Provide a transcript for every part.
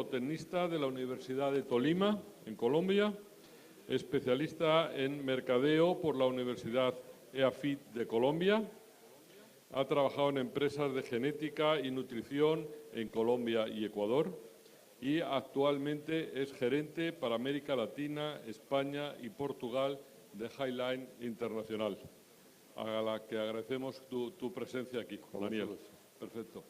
zootecnista de la Universidad de Tolima, en Colombia, especialista en mercadeo por la Universidad EAFIT de Colombia. Ha trabajado en empresas de genética y nutrición en Colombia y Ecuador y actualmente es gerente para América Latina, España y Portugal de Highline Internacional, a la que agradecemos tu presencia aquí, Daniel. Perfecto.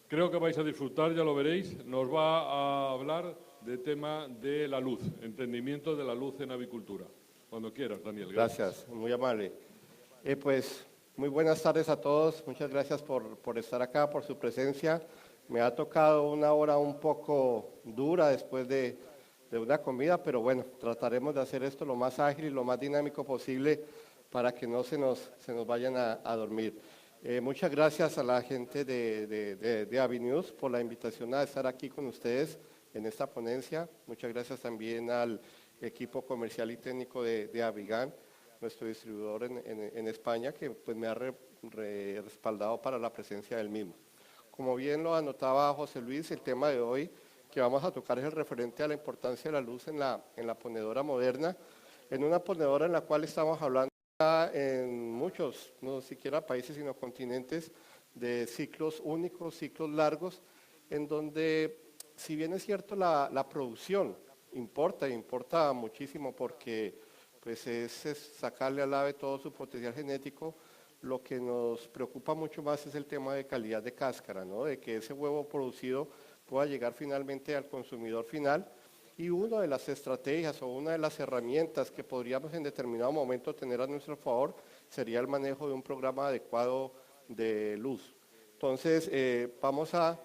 Creo que vais a disfrutar, ya lo veréis. Nos va a hablar del tema de la luz, entendimiento de la luz en avicultura. Cuando quieras, Daniel. Gracias, muy amable. Pues muy buenas tardes a todos. Muchas gracias por estar acá, por su presencia. Me ha tocado una hora un poco dura después de una comida, pero bueno, trataremos de hacer esto lo más ágil y lo más dinámico posible para que no se nos vayan a dormir. Muchas gracias a la gente de Avinews por la invitación a estar aquí con ustedes en esta ponencia. Muchas gracias también al equipo comercial y técnico de Avigan, nuestro distribuidor en España, que pues me ha respaldado para la presencia del mismo. Como bien lo anotaba José Luis, el tema de hoy que vamos a tocar es el referente a la importancia de la luz en la ponedora moderna, en una ponedora en la cual estamos hablando en muchos, no siquiera países, sino continentes, de ciclos únicos, ciclos largos, en donde, si bien es cierto, la producción importa muchísimo porque pues es sacarle al ave todo su potencial genético. Lo que nos preocupa mucho más es el tema de calidad de cáscara, ¿no? De que ese huevo producido pueda llegar finalmente al consumidor final. Y una de las estrategias o una de las herramientas que podríamos en determinado momento tener a nuestro favor sería el manejo de un programa adecuado de luz. Entonces, vamos a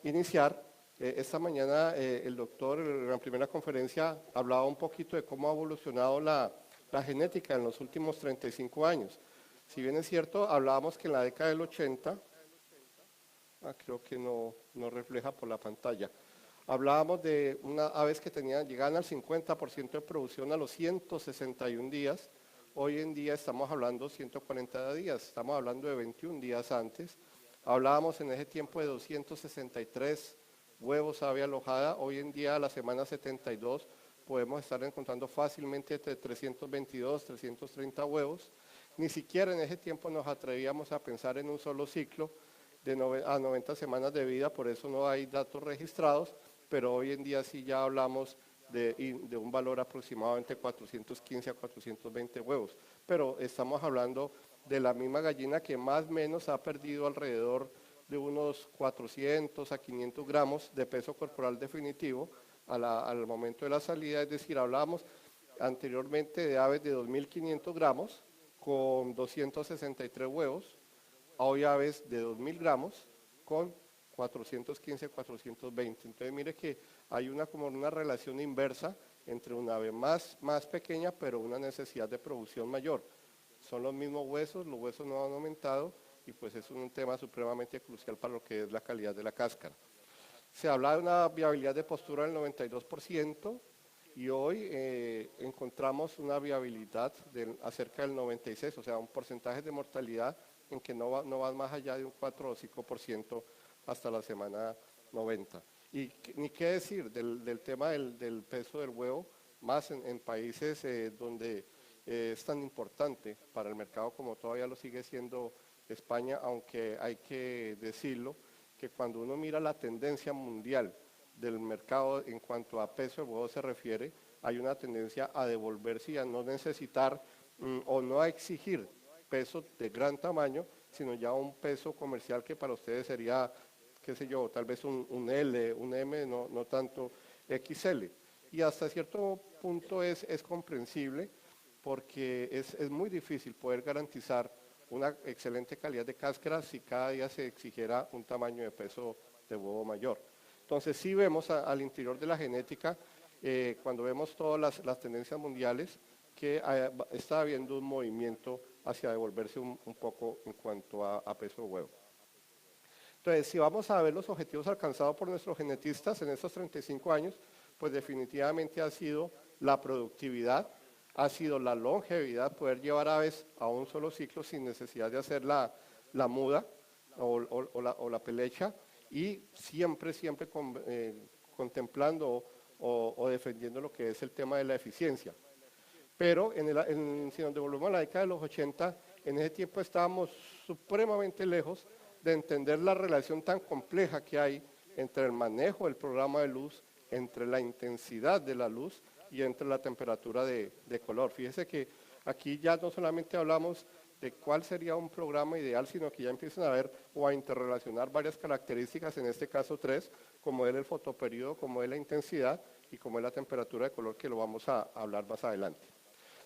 iniciar. Esta mañana el doctor en la primera conferencia hablaba un poquito de cómo ha evolucionado la genética en los últimos 35 años. Si bien es cierto, hablábamos que en la década del 80, creo que no refleja por la pantalla, hablábamos de unas aves que llegaban al 50% de producción a los 161 días. Hoy en día estamos hablando de 140 días, estamos hablando de 21 días antes. Hablábamos en ese tiempo de 263 huevos ave alojada. Hoy en día, a la semana 72, podemos estar encontrando fácilmente entre 322, 330 huevos. Ni siquiera en ese tiempo nos atrevíamos a pensar en un solo ciclo a 90 semanas de vida, por eso no hay datos registrados, pero hoy en día sí ya hablamos de un valor aproximadamente 415 a 420 huevos. Pero estamos hablando de la misma gallina que más o menos ha perdido alrededor de unos 400 a 500 gramos de peso corporal definitivo al momento de la salida, es decir, hablamos anteriormente de aves de 2.500 gramos con 263 huevos, hoy aves de 2.000 gramos con 415, 420. Entonces mire que hay como una relación inversa entre una ave más pequeña, pero una necesidad de producción mayor. Son los mismos huesos, los huesos no han aumentado y pues es un tema supremamente crucial para lo que es la calidad de la cáscara. Se habla de una viabilidad de postura del 92%, y hoy encontramos una viabilidad acerca del 96%, o sea, un porcentaje de mortalidad en que no va más allá de un 4 o 5% hasta la semana 90. Y ni qué decir del tema del peso del huevo, más en países donde es tan importante para el mercado como todavía lo sigue siendo España, aunque hay que decirlo, que cuando uno mira la tendencia mundial del mercado en cuanto a peso de huevo se refiere, hay una tendencia a devolverse y a no necesitar o no a exigir peso de gran tamaño, sino ya un peso comercial que para ustedes sería, qué sé yo, tal vez un L, un M, no tanto XL. Y hasta cierto punto es comprensible porque es muy difícil poder garantizar una excelente calidad de cáscara si cada día se exigiera un tamaño de peso de huevo mayor. Entonces sí vemos al interior de la genética, cuando vemos todas las tendencias mundiales, que está habiendo un movimiento hacia devolverse un poco en cuanto a peso de huevo. Entonces, si vamos a ver los objetivos alcanzados por nuestros genetistas en estos 35 años, pues definitivamente ha sido la productividad, ha sido la longevidad, poder llevar aves a un solo ciclo sin necesidad de hacer la muda o la pelecha, y siempre contemplando o defendiendo lo que es el tema de la eficiencia. Pero si nos devolvemos a la década de los 80, en ese tiempo estábamos supremamente lejos de entender la relación tan compleja que hay entre el manejo del programa de luz, entre la intensidad de la luz y entre la temperatura de color. Fíjese que aquí ya no solamente hablamos de cuál sería un programa ideal, sino que ya empiezan a ver o a interrelacionar varias características, en este caso 3, como es el fotoperiodo, como es la intensidad y como es la temperatura de color, que lo vamos a hablar más adelante.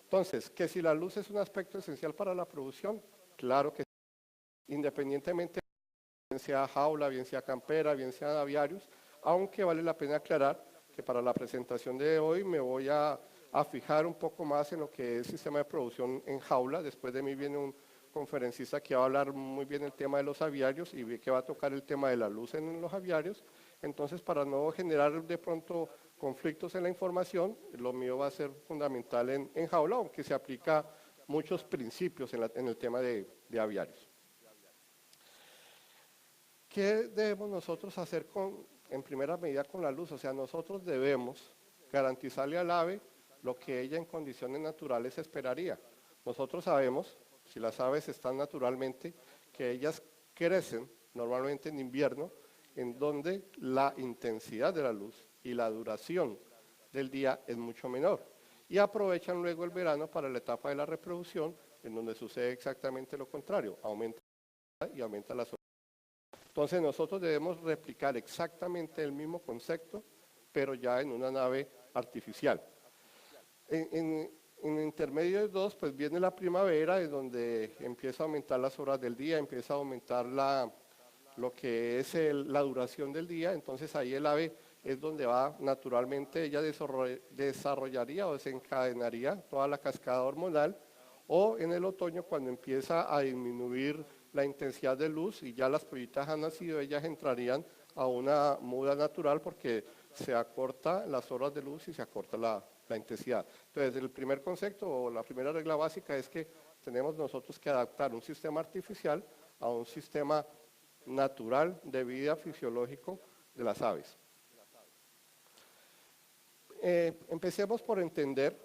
Entonces, que si la luz es un aspecto esencial para la producción, claro que sí, independientemente bien sea jaula, bien sea campera, bien sea aviarios, aunque vale la pena aclarar que para la presentación de hoy me voy a fijar un poco más en lo que es sistema de producción en jaula. Después de mí viene un conferencista que va a hablar muy bien el tema de los aviarios y que va a tocar el tema de la luz en los aviarios. Entonces, para no generar de pronto conflictos en la información, lo mío va a ser fundamental en jaula, aunque se aplica muchos principios en el tema de aviarios. ¿Qué debemos nosotros hacer en primera medida con la luz? O sea, nosotros debemos garantizarle al ave lo que ella en condiciones naturales esperaría. Nosotros sabemos, si las aves están naturalmente, que ellas crecen normalmente en invierno, en donde la intensidad de la luz y la duración del día es mucho menor. Y aprovechan luego el verano para la etapa de la reproducción, en donde sucede exactamente lo contrario, aumenta y aumenta la. Entonces nosotros debemos replicar exactamente el mismo concepto, pero ya en una nave artificial. En intermedio de dos, pues viene la primavera, en donde empieza a aumentar las horas del día, empieza a aumentar lo que es la duración del día. Entonces ahí el ave es donde va naturalmente, ella desarrollaría o desencadenaría toda la cascada hormonal, o en el otoño, cuando empieza a disminuir la intensidad de luz y ya las pollitas han nacido, ellas entrarían a una muda natural porque se acorta las horas de luz y se acorta la intensidad. Entonces, el primer concepto o la primera regla básica es que tenemos nosotros que adaptar un sistema artificial a un sistema natural de vida fisiológico de las aves. Empecemos por entender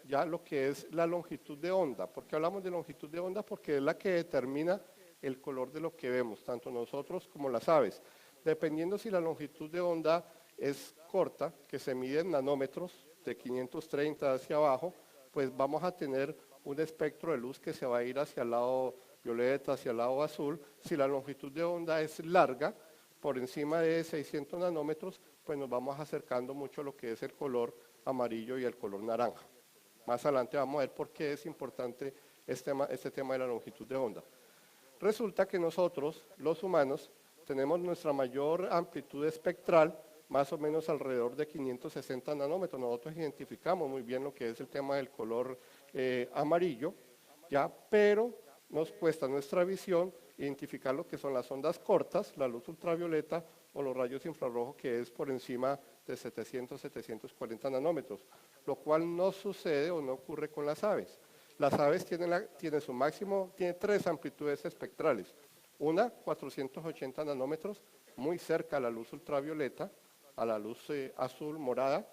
ya lo que es la longitud de onda. ¿Por qué hablamos de longitud de onda? Porque es la que determina el color de lo que vemos, tanto nosotros como las aves. Dependiendo si la longitud de onda es corta, que se mide en nanómetros, de 530 hacia abajo, pues vamos a tener un espectro de luz que se va a ir hacia el lado violeta, hacia el lado azul. Si la longitud de onda es larga, por encima de 600 nanómetros, pues nos vamos acercando mucho a lo que es el color amarillo y el color naranja. Más adelante vamos a ver por qué es importante este tema de la longitud de onda. Resulta que nosotros, los humanos, tenemos nuestra mayor amplitud espectral, más o menos alrededor de 560 nanómetros. Nosotros identificamos muy bien lo que es el tema del color amarillo, ¿ya? Pero nos cuesta nuestra visión identificar lo que son las ondas cortas, la luz ultravioleta o los rayos infrarrojos, que es por encima de 700, 740 nanómetros, lo cual no sucede o no ocurre con las aves. Las aves tienen su máximo, tiene 3 amplitudes espectrales. Una, 480 nanómetros, muy cerca a la luz ultravioleta, a la luz azul, morada.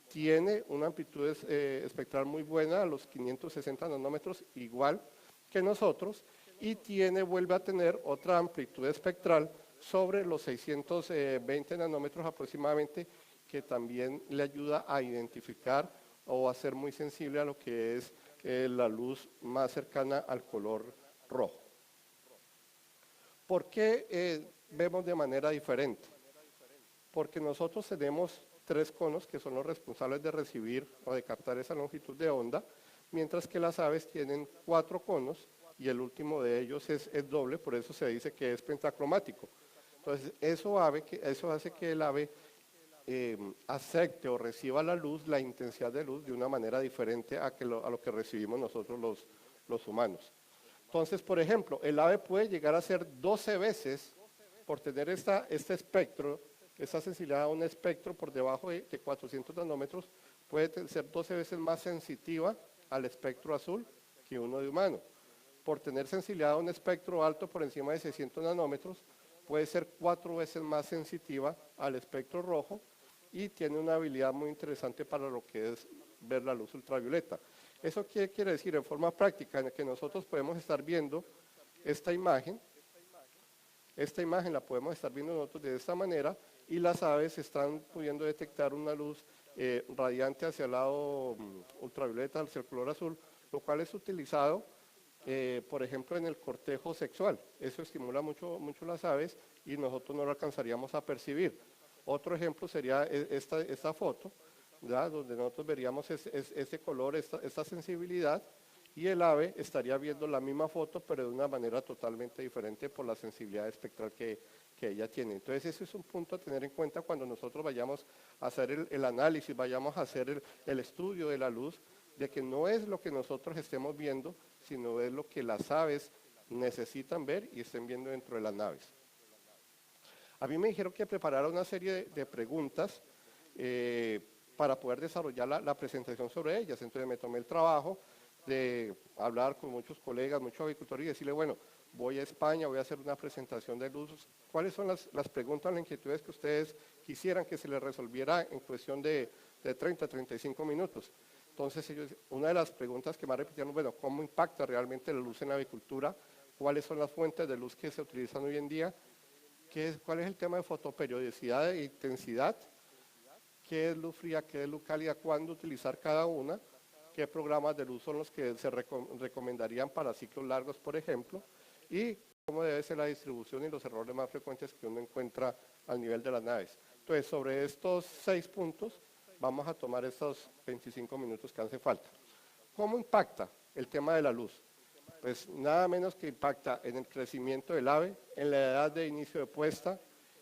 Tiene una amplitud espectral muy buena, a los 560 nanómetros, igual que nosotros, y vuelve a tener otra amplitud espectral sobre los 620 nanómetros aproximadamente, que también le ayuda a identificar o a ser muy sensible a lo que es la luz más cercana al color rojo. ¿Por qué vemos de manera diferente? Porque nosotros tenemos 3 conos que son los responsables de recibir o de captar esa longitud de onda, mientras que las aves tienen 4 conos y el último de ellos es doble, por eso se dice que es pentacromático. Entonces, eso hace que el ave acepte o reciba la luz, la intensidad de luz, de una manera diferente a lo que recibimos nosotros los humanos. Entonces, por ejemplo, el ave puede llegar a ser 12 veces, por tener este espectro, esta sensibilidad a un espectro por debajo de 400 nanómetros, puede ser 12 veces más sensitiva al espectro azul que uno de humano. Por tener sensibilidad a un espectro alto por encima de 600 nanómetros, puede ser 4 veces más sensitiva al espectro rojo, y tiene una habilidad muy interesante para lo que es ver la luz ultravioleta. ¿Eso qué quiere decir? En forma práctica, en que nosotros podemos estar viendo esta imagen la podemos estar viendo nosotros de esta manera y las aves están pudiendo detectar una luz radiante hacia el lado ultravioleta, hacia el color azul, lo cual es utilizado, por ejemplo, en el cortejo sexual. Eso estimula mucho las aves y nosotros no lo alcanzaríamos a percibir. Otro ejemplo sería esta foto, ¿ya? Donde nosotros veríamos ese color, esta sensibilidad, y el ave estaría viendo la misma foto, pero de una manera totalmente diferente por la sensibilidad espectral que ella tiene. Entonces, ese es un punto a tener en cuenta cuando nosotros vayamos a hacer el análisis, vayamos a hacer el estudio de la luz, de que no es lo que nosotros estemos viendo, sino es lo que las aves necesitan ver y estén viendo dentro de las naves. A mí me dijeron que preparara una serie de preguntas para poder desarrollar la presentación sobre ellas. Entonces me tomé el trabajo de hablar con muchos colegas, muchos agricultores y decirle, bueno, voy a España, voy a hacer una presentación de luz. ¿Cuáles son las preguntas, las inquietudes que ustedes quisieran que se les resolviera en cuestión de 30, 35 minutos? Entonces, una de las preguntas que más repitieron, bueno, ¿cómo impacta realmente la luz en la avicultura? ¿Cuáles son las fuentes de luz que se utilizan hoy en día? ¿Cuál es el tema de fotoperiodicidad e intensidad? ¿Qué es luz fría, qué es luz cálida? ¿Cuándo utilizar cada una? ¿Qué programas de luz son los que se recomendarían para ciclos largos, por ejemplo? Y cómo debe ser la distribución y los errores más frecuentes que uno encuentra al nivel de las naves. Entonces, sobre estos 6 puntos, vamos a tomar estos 25 minutos que hacen falta. ¿Cómo impacta el tema de la luz? Pues nada menos que impacta en el crecimiento del ave, en la edad de inicio de puesta,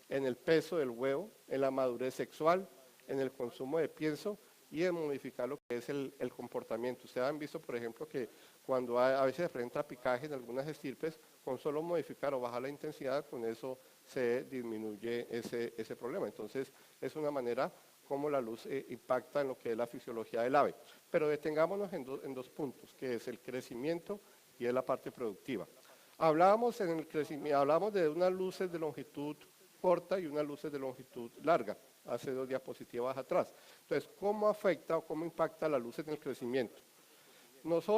en el peso del huevo, en la madurez sexual, en el consumo de pienso y en modificar lo que es el comportamiento. Ustedes han visto, por ejemplo, que cuando a veces se presenta picaje en algunas estirpes, con solo modificar o bajar la intensidad, con eso se disminuye ese problema. Entonces, es una manera como la luz impacta en lo que es la fisiología del ave. Pero detengámonos en dos puntos, que es el crecimiento y es la parte productiva. Hablábamos de unas luces de longitud corta y unas luces de longitud larga, hace 2 diapositivas atrás. Entonces, ¿cómo afecta o cómo impacta la luz en el crecimiento? Las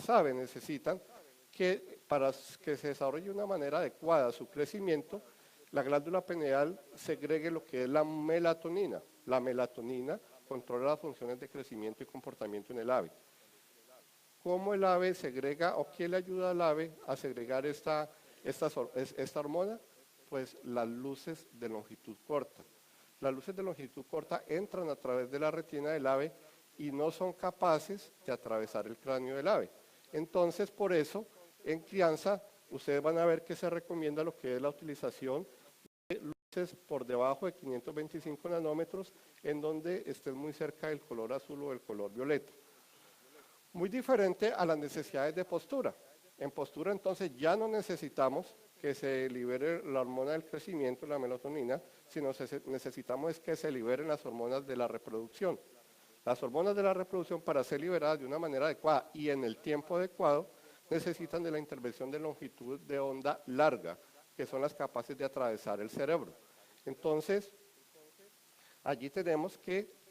aves necesitan que para que se desarrolle de una manera adecuada su crecimiento, la glándula pineal segregue lo que es la melatonina. La melatonina controla las funciones de crecimiento y comportamiento en el ave. ¿Cómo el ave segrega o qué le ayuda al ave a segregar esta hormona? Pues las luces de longitud corta. Las luces de longitud corta entran a través de la retina del ave y no son capaces de atravesar el cráneo del ave. Entonces, por eso, en crianza, ustedes van a ver que se recomienda lo que es la utilización de luces por debajo de 525 nanómetros, en donde estén muy cerca del color azul o del color violeta. Muy diferente a las necesidades de postura. En postura, entonces, ya no necesitamos que se libere la hormona del crecimiento, la melatonina, sino necesitamos es que se liberen las hormonas de la reproducción. Las hormonas de la reproducción, para ser liberadas de una manera adecuada y en el tiempo adecuado, necesitan de la intervención de longitud de onda larga, que son las capaces de atravesar el cerebro. Entonces, allí tenemos que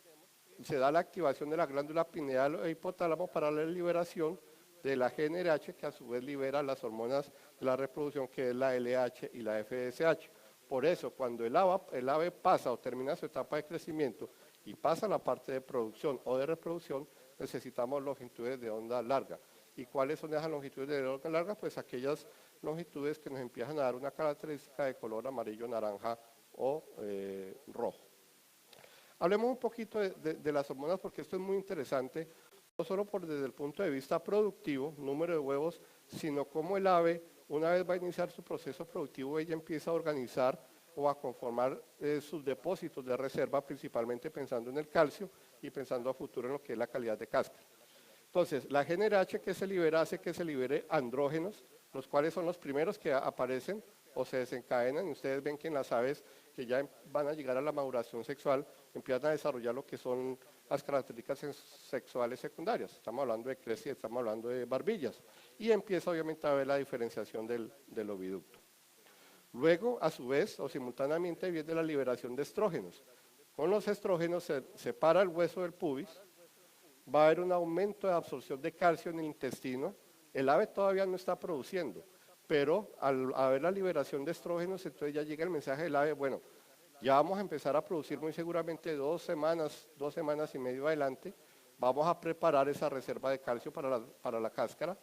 se da la activación de la glándula pineal e hipotálamo para la liberación de la GnRH, que a su vez libera las hormonas de la reproducción, que es la LH y la FSH. Por eso, cuando el ave pasa o termina su etapa de crecimiento y pasa a la parte de producción o de reproducción, necesitamos longitudes de onda larga. ¿Y cuáles son esas longitudes de onda larga? Pues aquellas longitudes que nos empiezan a dar una característica de color amarillo, naranja o rojo. Hablemos un poquito de las hormonas, porque esto es muy interesante, no solo desde el punto de vista productivo, número de huevos, sino cómo el ave, una vez va a iniciar su proceso productivo, ella empieza a organizar o a conformar sus depósitos de reserva, principalmente pensando en el calcio y pensando a futuro en lo que es la calidad de cáscara. Entonces, la GnRH que se libera hace que se libere andrógenos, los cuales son los primeros que aparecen o se desencadenan, y ustedes ven que en las aves que ya van a llegar a la maduración sexual, empiezan a desarrollar lo que son las características sexuales secundarias. Estamos hablando de crecida, estamos hablando de barbillas, y empieza obviamente a ver la diferenciación del oviducto. Luego, a su vez o simultáneamente, viene la liberación de estrógenos. Con los estrógenos se separa el hueso del pubis, va a haber un aumento de absorción de calcio en el intestino. El ave todavía no está produciendo, pero al haber la liberación de estrógenos, entonces ya llega el mensaje del ave, bueno, ya vamos a empezar a producir muy seguramente 2 semanas y medio adelante, vamos a preparar esa reserva de calcio para la cáscara.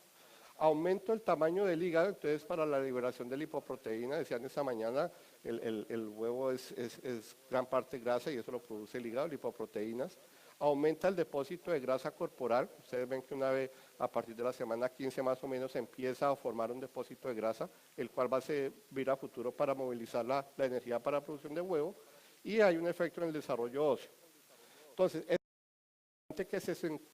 Aumento el tamaño del hígado, entonces para la liberación de lipoproteína, decían esta mañana, el huevo es gran parte grasa y eso lo produce el hígado, lipoproteínas. Aumenta el depósito de grasa corporal, ustedes ven que una vez a partir de la semana 15 más o menos empieza a formar un depósito de grasa, el cual va a servir a futuro para movilizar la energía para la producción de huevo, y hay un efecto en el desarrollo óseo. Entonces, es importante que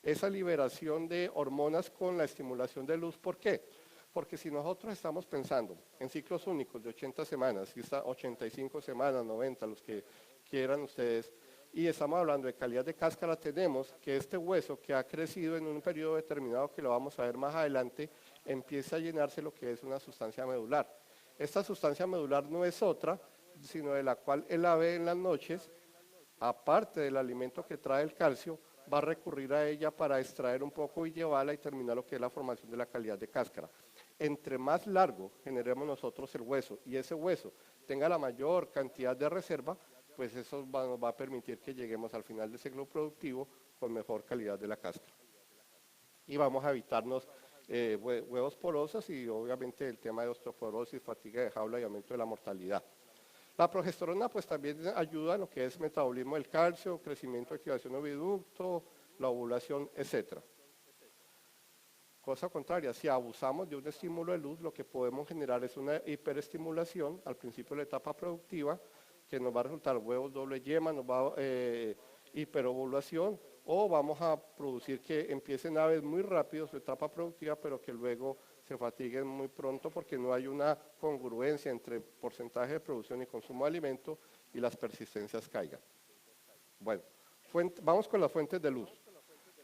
esa liberación de hormonas con la estimulación de luz. ¿Por qué? Porque si nosotros estamos pensando en ciclos únicos de 80 semanas, y está 85 semanas, 90, los que quieran ustedes, y estamos hablando de calidad de cáscara, tenemos que este hueso que ha crecido en un periodo determinado, que lo vamos a ver más adelante, empieza a llenarse lo que es una sustancia medular. Esta sustancia medular no es otra, sino de la cual el ave en las noches, aparte del alimento que trae el calcio, va a recurrir a ella para extraer un poco y llevarla y terminar lo que es la formación de la calidad de cáscara. Entre más largo generemos nosotros el hueso y ese hueso tenga la mayor cantidad de reserva, pues eso nos va a permitir que lleguemos al final del ciclo productivo con mejor calidad de la cáscara. Y vamos a evitarnos huevos porosos y obviamente el tema de osteoporosis, fatiga de jaula y aumento de la mortalidad. La progesterona pues también ayuda en lo que es metabolismo del calcio, crecimiento, activación oviducto, la ovulación, etc. Cosa contraria, si abusamos de un estímulo de luz, lo que podemos generar es una hiperestimulación al principio de la etapa productiva, que nos va a resultar huevos doble yema, nos va a hiperovulación, o vamos a producir que empiecen aves muy rápido su etapa productiva, pero que luego se fatiguen muy pronto porque no hay una congruencia entre porcentaje de producción y consumo de alimento y las persistencias caigan. Bueno, vamos con las fuentes de luz.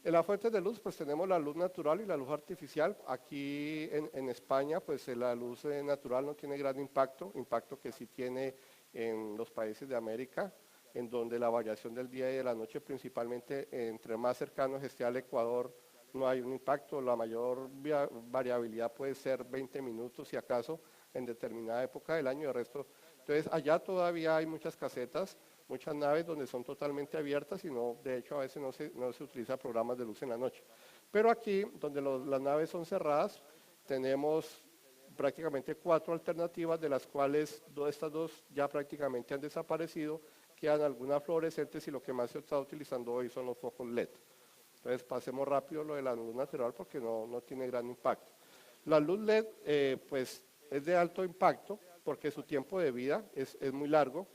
En las fuentes de luz pues tenemos la luz natural y la luz artificial. Aquí en España pues la luz natural no tiene gran impacto que sí tiene en los países de América, en donde la variación del día y de la noche, principalmente entre más cercanos esté al Ecuador, no hay un impacto. La mayor variabilidad puede ser 20 minutos, si acaso, en determinada época del año. De resto, entonces, allá todavía hay muchas casetas, muchas naves donde son totalmente abiertas y no, de hecho, a veces no se utiliza programas de luz en la noche. Pero aquí, donde las naves son cerradas, tenemos prácticamente 4 alternativas, de las cuales estas dos ya prácticamente han desaparecido, quedan algunas fluorescentes y lo que más se está utilizando hoy son los focos LED. Entonces pasemos rápido lo de la luz natural porque no tiene gran impacto. La luz LED pues es de alto impacto porque su tiempo de vida es muy largo.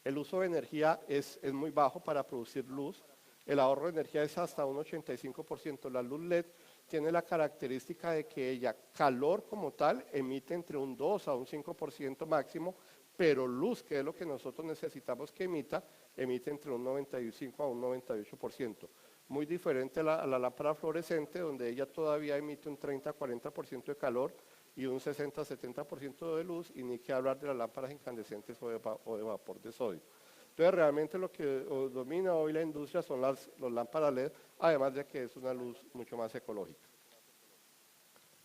El uso de energía es muy bajo para producir luz. El ahorro de energía es hasta un 85%. La luz LED tiene la característica de que ella, calor como tal, emite entre un 2 a un 5% máximo, pero luz, que es lo que nosotros necesitamos que emita, emite entre un 95 a un 98%. Muy diferente a la lámpara fluorescente, donde ella todavía emite un 30 a 40% de calor y un 60 a 70% de luz, y ni que hablar de las lámparas incandescentes o de vapor de sodio. Entonces, realmente lo que domina hoy la industria son las lámparas LED, además de que es una luz mucho más ecológica.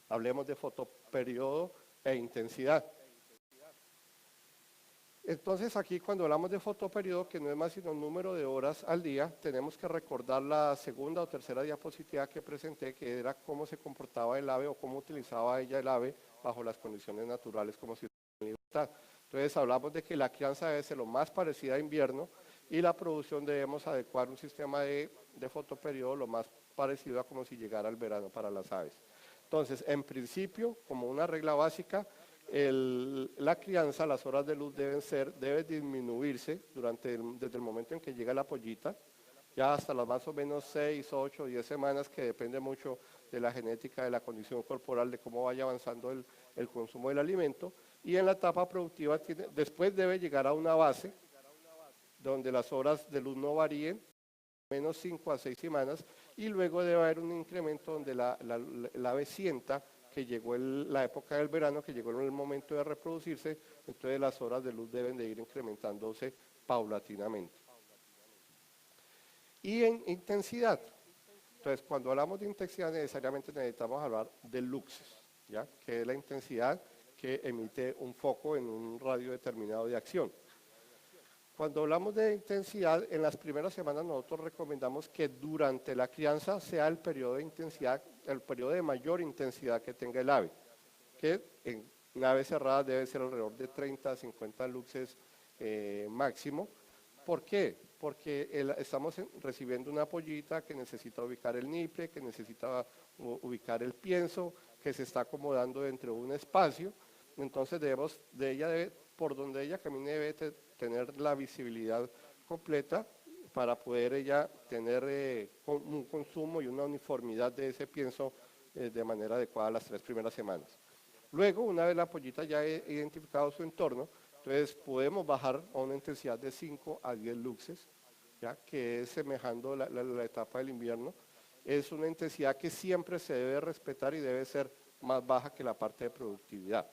Hablemos de fotoperiodo e intensidad. Entonces, aquí cuando hablamos de fotoperiodo, que no es más sino un número de horas al día, tenemos que recordar la segunda o tercera diapositiva que presenté, que era cómo se comportaba el ave o cómo utilizaba ella el ave bajo las condiciones naturales como si en libertad. Entonces hablamos de que la crianza debe ser lo más parecida a invierno y la producción debemos adecuar un sistema de fotoperiodo lo más parecido a como si llegara el verano para las aves. Entonces, en principio, como una regla básica, la crianza, las horas de luz debe disminuirse desde el momento en que llega la pollita, ya hasta las más o menos 6, 8, 10 semanas, que depende mucho de la genética, de la condición corporal, de cómo vaya avanzando el consumo del alimento. Y en la etapa productiva, después debe llegar a una base, donde las horas de luz no varíen, menos 5 a 6 semanas, y luego debe haber un incremento donde la ave sienta que llegó la época del verano, que llegó el momento de reproducirse, entonces las horas de luz deben de ir incrementándose paulatinamente. Y en intensidad, entonces cuando hablamos de intensidad necesariamente necesitamos hablar de luxes, ¿ya? Que es la intensidad que emite un foco en un radio determinado de acción. Cuando hablamos de intensidad, en las primeras semanas nosotros recomendamos que durante la crianza sea el periodo de intensidad, el periodo de mayor intensidad que tenga el ave, que en naves cerradas debe ser alrededor de 30 a 50 luxes máximo. ¿Por qué? Porque estamos recibiendo una pollita que necesita ubicar el niple, que necesita ubicar el pienso, que se está acomodando dentro de un espacio, entonces por donde ella camine debe tener la visibilidad completa para poder ella tener un consumo y una uniformidad de ese pienso de manera adecuada las 3 primeras semanas. Luego, una vez la pollita ya ha identificado su entorno, entonces podemos bajar a una intensidad de 5 a 10 luxes, ¿ya? Que es semejando la etapa del invierno. Es una intensidad que siempre se debe respetar y debe ser más baja que la parte de productividad.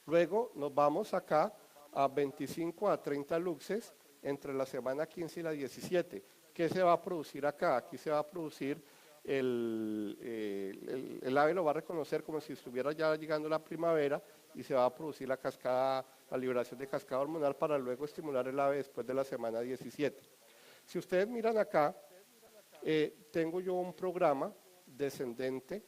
Luego nos vamos acá a 25 a 30 luxes entre la semana 15 y la 17. ¿Qué se va a producir acá? Aquí se va a producir, el ave lo va a reconocer como si estuviera ya llegando la primavera y se va a producir la liberación de cascada hormonal para luego estimular el ave después de la semana 17. Si ustedes miran acá, tengo yo un programa descendente,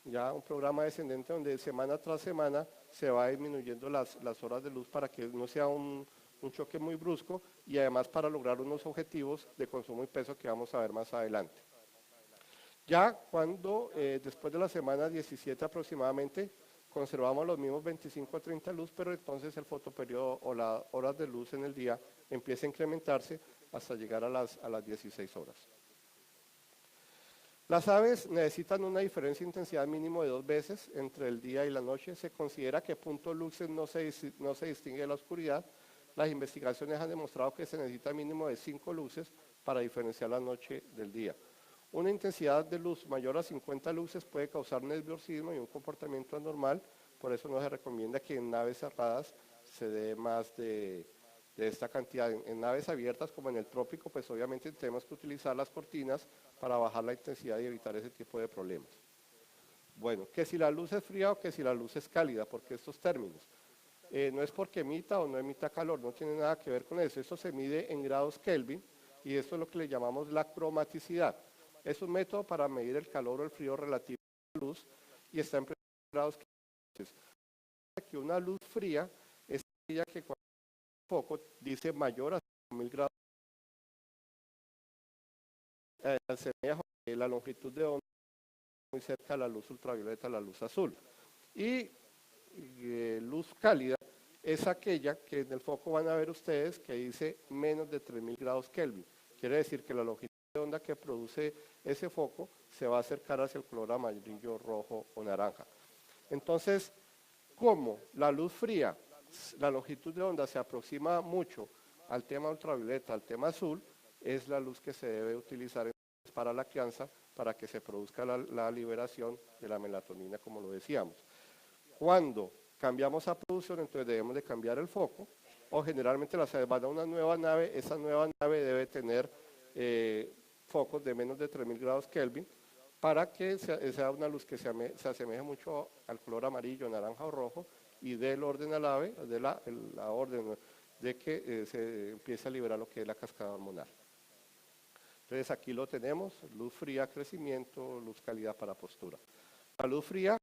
ya un programa descendente donde semana tras semana se va disminuyendo las horas de luz para que no sea un choque muy brusco y además para lograr unos objetivos de consumo y peso que vamos a ver más adelante. Ya cuando después de la semana 17 aproximadamente conservamos los mismos 25 a 30 luz, pero entonces el fotoperiodo o las horas de luz en el día empieza a incrementarse hasta llegar a las 16 horas. Las aves necesitan una diferencia de intensidad mínimo de 2 veces entre el día y la noche. Se considera que punto luxes no se distingue de la oscuridad. Las investigaciones han demostrado que se necesita mínimo de 5 luces para diferenciar la noche del día. Una intensidad de luz mayor a 50 luces puede causar nerviosismo y un comportamiento anormal, por eso no se recomienda que en naves cerradas se dé más de esta cantidad. En naves abiertas como en el trópico, pues obviamente tenemos que utilizar las cortinas para bajar la intensidad y evitar ese tipo de problemas. Bueno, que si la luz es fría o que si la luz es cálida, porque estos términos. No es porque emita o no emita calor, no tiene nada que ver con eso. Esto se mide en grados Kelvin y esto es lo que le llamamos la cromaticidad. Es un método para medir el calor o el frío relativo a la luz y está en grados Kelvin. Que una luz fría es aquella que cuando el foco dice mayor a 5000 grados, asemeja la longitud de onda muy cerca a la luz ultravioleta, a la luz azul. Y luz cálida es aquella que en el foco van a ver ustedes que dice menos de 3000 grados Kelvin. Quiere decir que la longitud de onda que produce ese foco se va a acercar hacia el color amarillo, rojo o naranja. Entonces, como la luz fría, la longitud de onda se aproxima mucho al tema ultravioleta, al tema azul, es la luz que se debe utilizar para la crianza, para que se produzca la liberación de la melatonina, como lo decíamos. Cuando cambiamos a producción, entonces debemos de cambiar el foco, o generalmente las aves van a una nueva nave, esa nueva nave debe tener focos de menos de 3000 grados Kelvin, para que sea una luz que se asemeje mucho al color amarillo, naranja o rojo, y dé el orden al ave, de la orden de que se empiece a liberar lo que es la cascada hormonal. Entonces aquí lo tenemos, luz fría, crecimiento, luz cálida para postura. La luz fría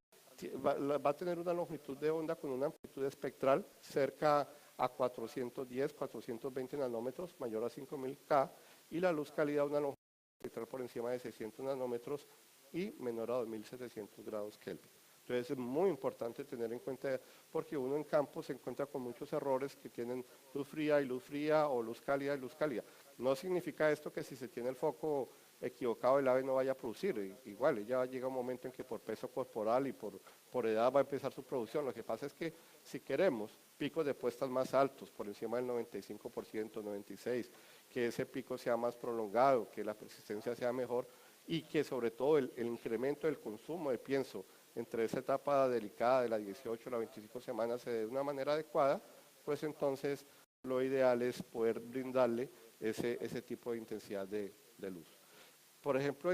va a tener una longitud de onda con una amplitud espectral cerca a 410, 420 nanómetros, mayor a 5000 K, y la luz cálida una longitud espectral por encima de 600 nanómetros y menor a 2700 grados Kelvin. Entonces es muy importante tener en cuenta, porque uno en campo se encuentra con muchos errores que tienen luz fría o luz cálida y luz cálida. No significa esto que si se tiene el foco equivocado el ave no vaya a producir. Igual, ella llega un momento en que por peso corporal y por edad va a empezar su producción. Lo que pasa es que si queremos picos de puestas más altos, por encima del 95%, 96%, que ese pico sea más prolongado, que la persistencia sea mejor, y que sobre todo el incremento del consumo de pienso entre esa etapa delicada de las 18 a las 25 semanas se dé de una manera adecuada, pues entonces lo ideal es poder brindarle ese tipo de intensidad de luz. Por ejemplo,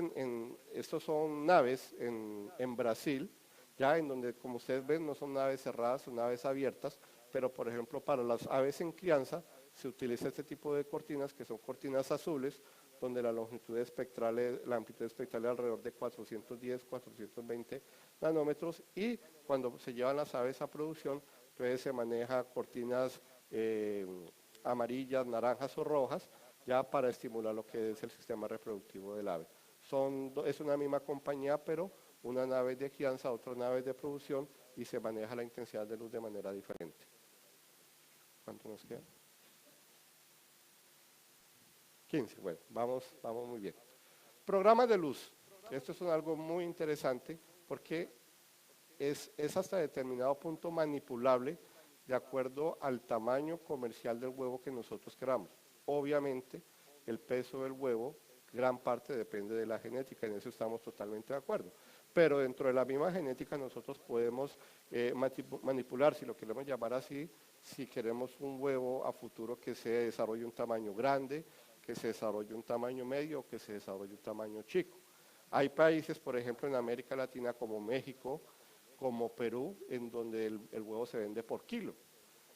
estos son naves en Brasil, ya en donde, como ustedes ven, no son naves cerradas, son naves abiertas, pero por ejemplo para las aves en crianza se utiliza este tipo de cortinas, que son cortinas azules, donde la longitud espectral, la amplitud espectral es alrededor de 410, 420 nanómetros, y cuando se llevan las aves a producción, entonces se maneja cortinas amarillas, naranjas o rojas, ya para estimular lo que es el sistema reproductivo del ave. Es una misma compañía, pero una nave de crianza, otra nave de producción, y se maneja la intensidad de luz de manera diferente. ¿Cuánto nos queda? 15, bueno, vamos muy bien. Programas de luz. Esto es algo muy interesante porque es hasta determinado punto manipulable de acuerdo al tamaño comercial del huevo que nosotros queramos. Obviamente, el peso del huevo, gran parte depende de la genética, en eso estamos totalmente de acuerdo. Pero dentro de la misma genética nosotros podemos manipular, si lo queremos llamar así, si queremos un huevo a futuro que se desarrolle un tamaño grande, que se desarrolle un tamaño medio, que se desarrolle un tamaño chico. Hay países, por ejemplo, en América Latina como México, como Perú, en donde el huevo se vende por kilo.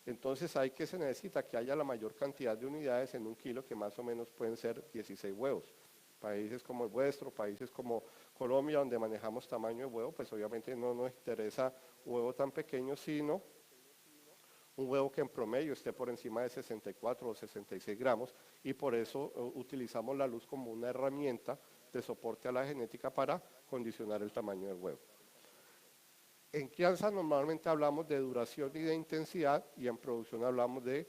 Entonces hay que se necesita que haya la mayor cantidad de unidades en un kilo, que más o menos pueden ser 16 huevos. Países como el vuestro, países como Colombia, donde manejamos tamaño de huevo, pues obviamente no nos interesa un huevo tan pequeño, sino un huevo que en promedio esté por encima de 64 o 66 gramos, y por eso utilizamos la luz como una herramienta de soporte a la genética para condicionar el tamaño del huevo. En crianza normalmente hablamos de duración y de intensidad, y en producción hablamos de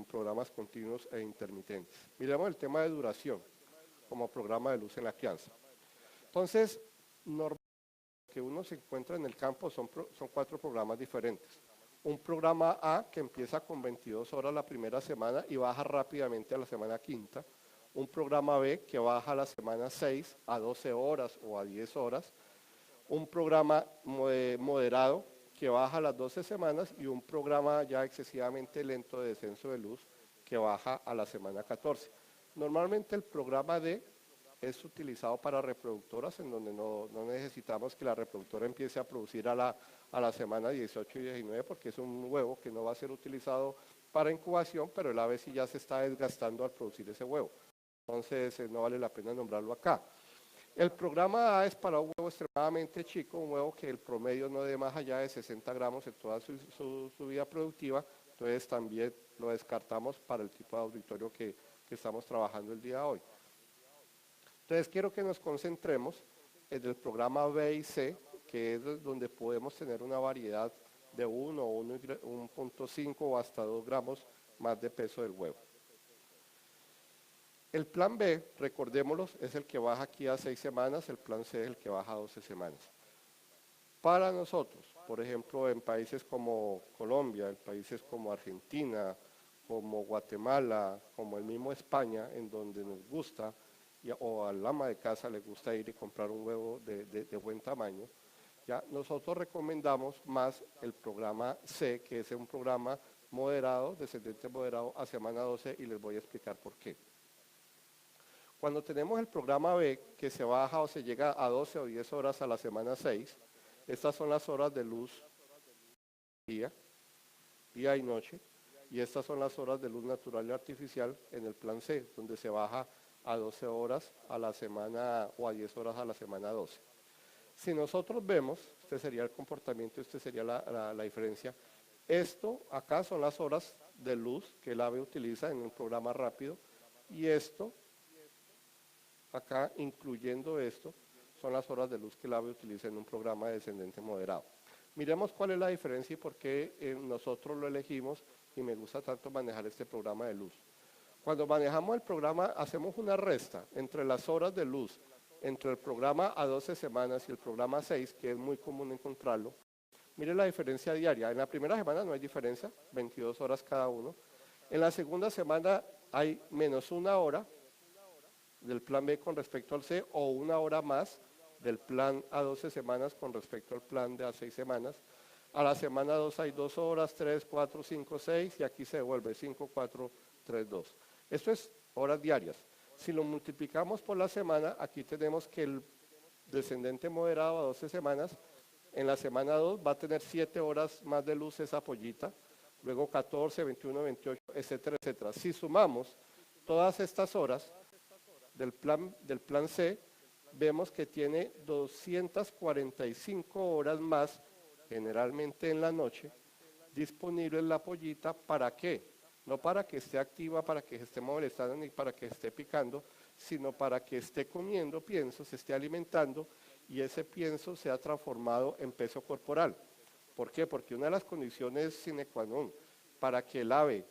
programas continuos e intermitentes. Miremos el tema de duración como programa de luz en la crianza. Entonces, normalmente lo que uno se encuentra en el campo son 4 programas diferentes. Un programa A que empieza con 22 horas la primera semana y baja rápidamente a la semana quinta. Un programa B que baja a la semana 6 a 12 horas o a 10 horas. Un programa moderado que baja a las 12 semanas, y un programa ya excesivamente lento de descenso de luz que baja a la semana 14. Normalmente el programa D es utilizado para reproductoras, en donde no necesitamos que la reproductora empiece a producir a la semana 18 y 19, porque es un huevo que no va a ser utilizado para incubación, pero el ave sí ya se está desgastando al producir ese huevo. Entonces no vale la pena nombrarlo acá. El programa A es para un huevo extremadamente chico, un huevo que el promedio no dé más allá de 60 gramos en toda su vida productiva, entonces también lo descartamos para el tipo de auditorio que estamos trabajando el día de hoy. Entonces quiero que nos concentremos en el programa B y C, que es donde podemos tener una variedad de 1 o 1.5 o hasta 2 gramos más de peso del huevo. El plan B, recordémoslo, es el que baja aquí a 6 semanas, el plan C es el que baja a 12 semanas. Para nosotros, por ejemplo, en países como Colombia, en países como Argentina, como Guatemala, como el mismo España, en donde nos gusta, o al ama de casa le gusta ir y comprar un huevo de buen tamaño, ya nosotros recomendamos más el programa C, que es un programa moderado, descendente moderado a semana 12, y les voy a explicar por qué. Cuando tenemos el programa B, que se baja o se llega a 12 o 10 horas a la semana 6, estas son las horas de luz día y noche, y estas son las horas de luz natural y artificial en el plan C, donde se baja a 12 horas a la semana o a 10 horas a la semana 12. Si nosotros vemos, este sería el comportamiento, este sería la diferencia. Esto acá son las horas de luz que el ave utiliza en un programa rápido, y esto acá, incluyendo esto, son las horas de luz que el ave utiliza en un programa descendente moderado. Miremos cuál es la diferencia y por qué nosotros lo elegimos, y me gusta tanto manejar este programa de luz. Cuando manejamos el programa, hacemos una resta entre las horas de luz, entre el programa a 12 semanas y el programa 6, que es muy común encontrarlo. Mire la diferencia diaria. En la primera semana no hay diferencia, 22 horas cada uno. En la segunda semana hay menos 1 hora, del plan B con respecto al C o 1 hora más del plan a 12 semanas con respecto al plan de a 6 semanas. A la semana 2 hay 2 horas, 3, 4, 5, 6 y aquí se devuelve 5, 4, 3, 2. Esto es horas diarias. Si lo multiplicamos por la semana, aquí tenemos que el descendente moderado a 12 semanas, en la semana 2 va a tener 7 horas más de luz esa pollita, luego 14, 21, 28, etcétera, etcétera. Si sumamos todas estas horas del plan C, vemos que tiene 245 horas más, generalmente en la noche, disponible la pollita. ¿Para qué? No para que esté activa, para que se esté molestando, ni para que esté picando, sino para que esté comiendo pienso, se esté alimentando y ese pienso sea transformado en peso corporal. ¿Por qué? Porque una de las condiciones sine qua non para que el ave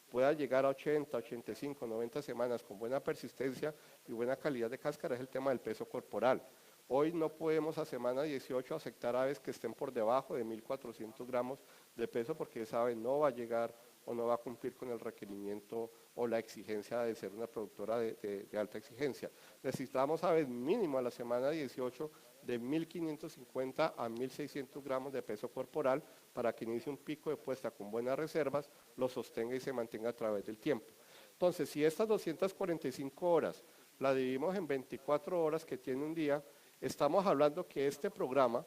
pueda llegar a 80, 85, 90 semanas con buena persistencia y buena calidad de cáscara es el tema del peso corporal. Hoy no podemos a semana 18 aceptar aves que estén por debajo de 1.400 gramos de peso porque esa ave no va a llegar o no va a cumplir con el requerimiento o la exigencia de ser una productora de alta exigencia. Necesitamos aves mínimo a la semana 18 de 1.550 a 1.600 gramos de peso corporal para que inicie un pico de puesta con buenas reservas, lo sostenga y se mantenga a través del tiempo. Entonces, si estas 245 horas la dividimos en 24 horas que tiene un día, estamos hablando que este programa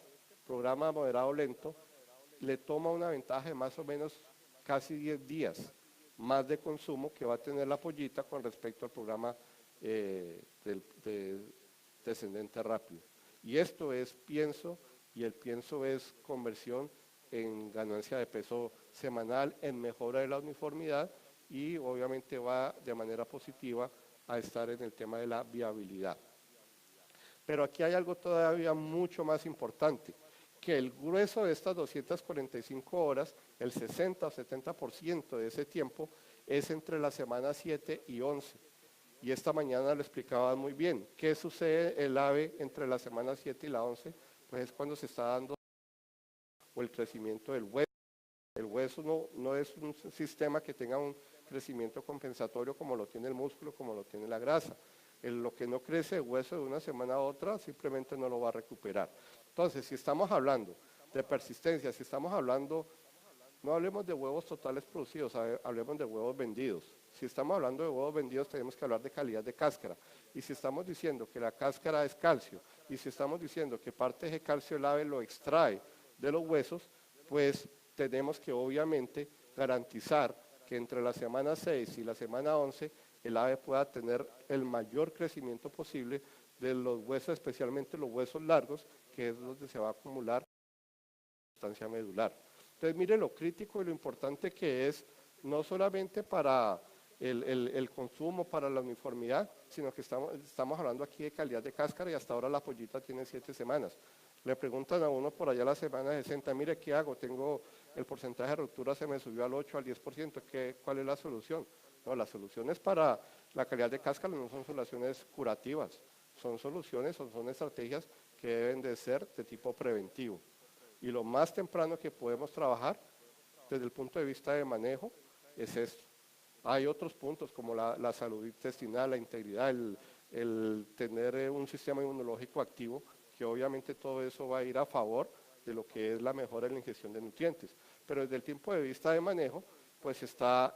moderado lento, le toma una ventaja de más o menos casi 10 días más de consumo que va a tener la pollita con respecto al programa de descendente rápido. Y esto es pienso, y el pienso es conversión en ganancia de peso semanal, en mejora de la uniformidad y obviamente va de manera positiva a estar en el tema de la viabilidad. Pero aquí hay algo todavía mucho más importante, que el grueso de estas 245 horas, el 60 o 70% de ese tiempo, es entre la semana 7 y 11. Y esta mañana lo explicaba muy bien. ¿Qué sucede el ave entre la semana 7 y la 11? Pues es cuando se está dando o el crecimiento del hueso. El hueso no es un sistema que tenga un crecimiento compensatorio como lo tiene el músculo, como lo tiene la grasa. Lo que no crece el hueso de una semana a otra simplemente no lo va a recuperar. Entonces, si estamos hablando de persistencia, si estamos hablando, no hablemos de huevos totales producidos, hablemos de huevos vendidos. Si estamos hablando de huevos vendidos, tenemos que hablar de calidad de cáscara. Y si estamos diciendo que la cáscara es calcio, y si estamos diciendo que parte de ese calcio el ave lo extrae de los huesos, pues tenemos que obviamente garantizar que entre la semana 6 y la semana 11 el ave pueda tener el mayor crecimiento posible de los huesos, especialmente los huesos largos, que es donde se va a acumular la sustancia medular. Entonces, mire lo crítico y lo importante que es, no solamente para el consumo, para la uniformidad, sino que estamos hablando aquí de calidad de cáscara y hasta ahora la pollita tiene 7 semanas. Le preguntan a uno por allá la semana 60, mire, ¿qué hago? Tengo el porcentaje de ruptura, se me subió al 8, al 10%, ¿cuál es la solución? No, las soluciones para la calidad de cáscara no son soluciones curativas, son soluciones, son estrategias que deben de ser de tipo preventivo. Y lo más temprano que podemos trabajar desde el punto de vista de manejo es esto. Hay otros puntos como la salud intestinal, la integridad, el tener un sistema inmunológico activo, que obviamente todo eso va a ir a favor de lo que es la mejora en la ingestión de nutrientes. Pero desde el punto de vista de manejo, pues está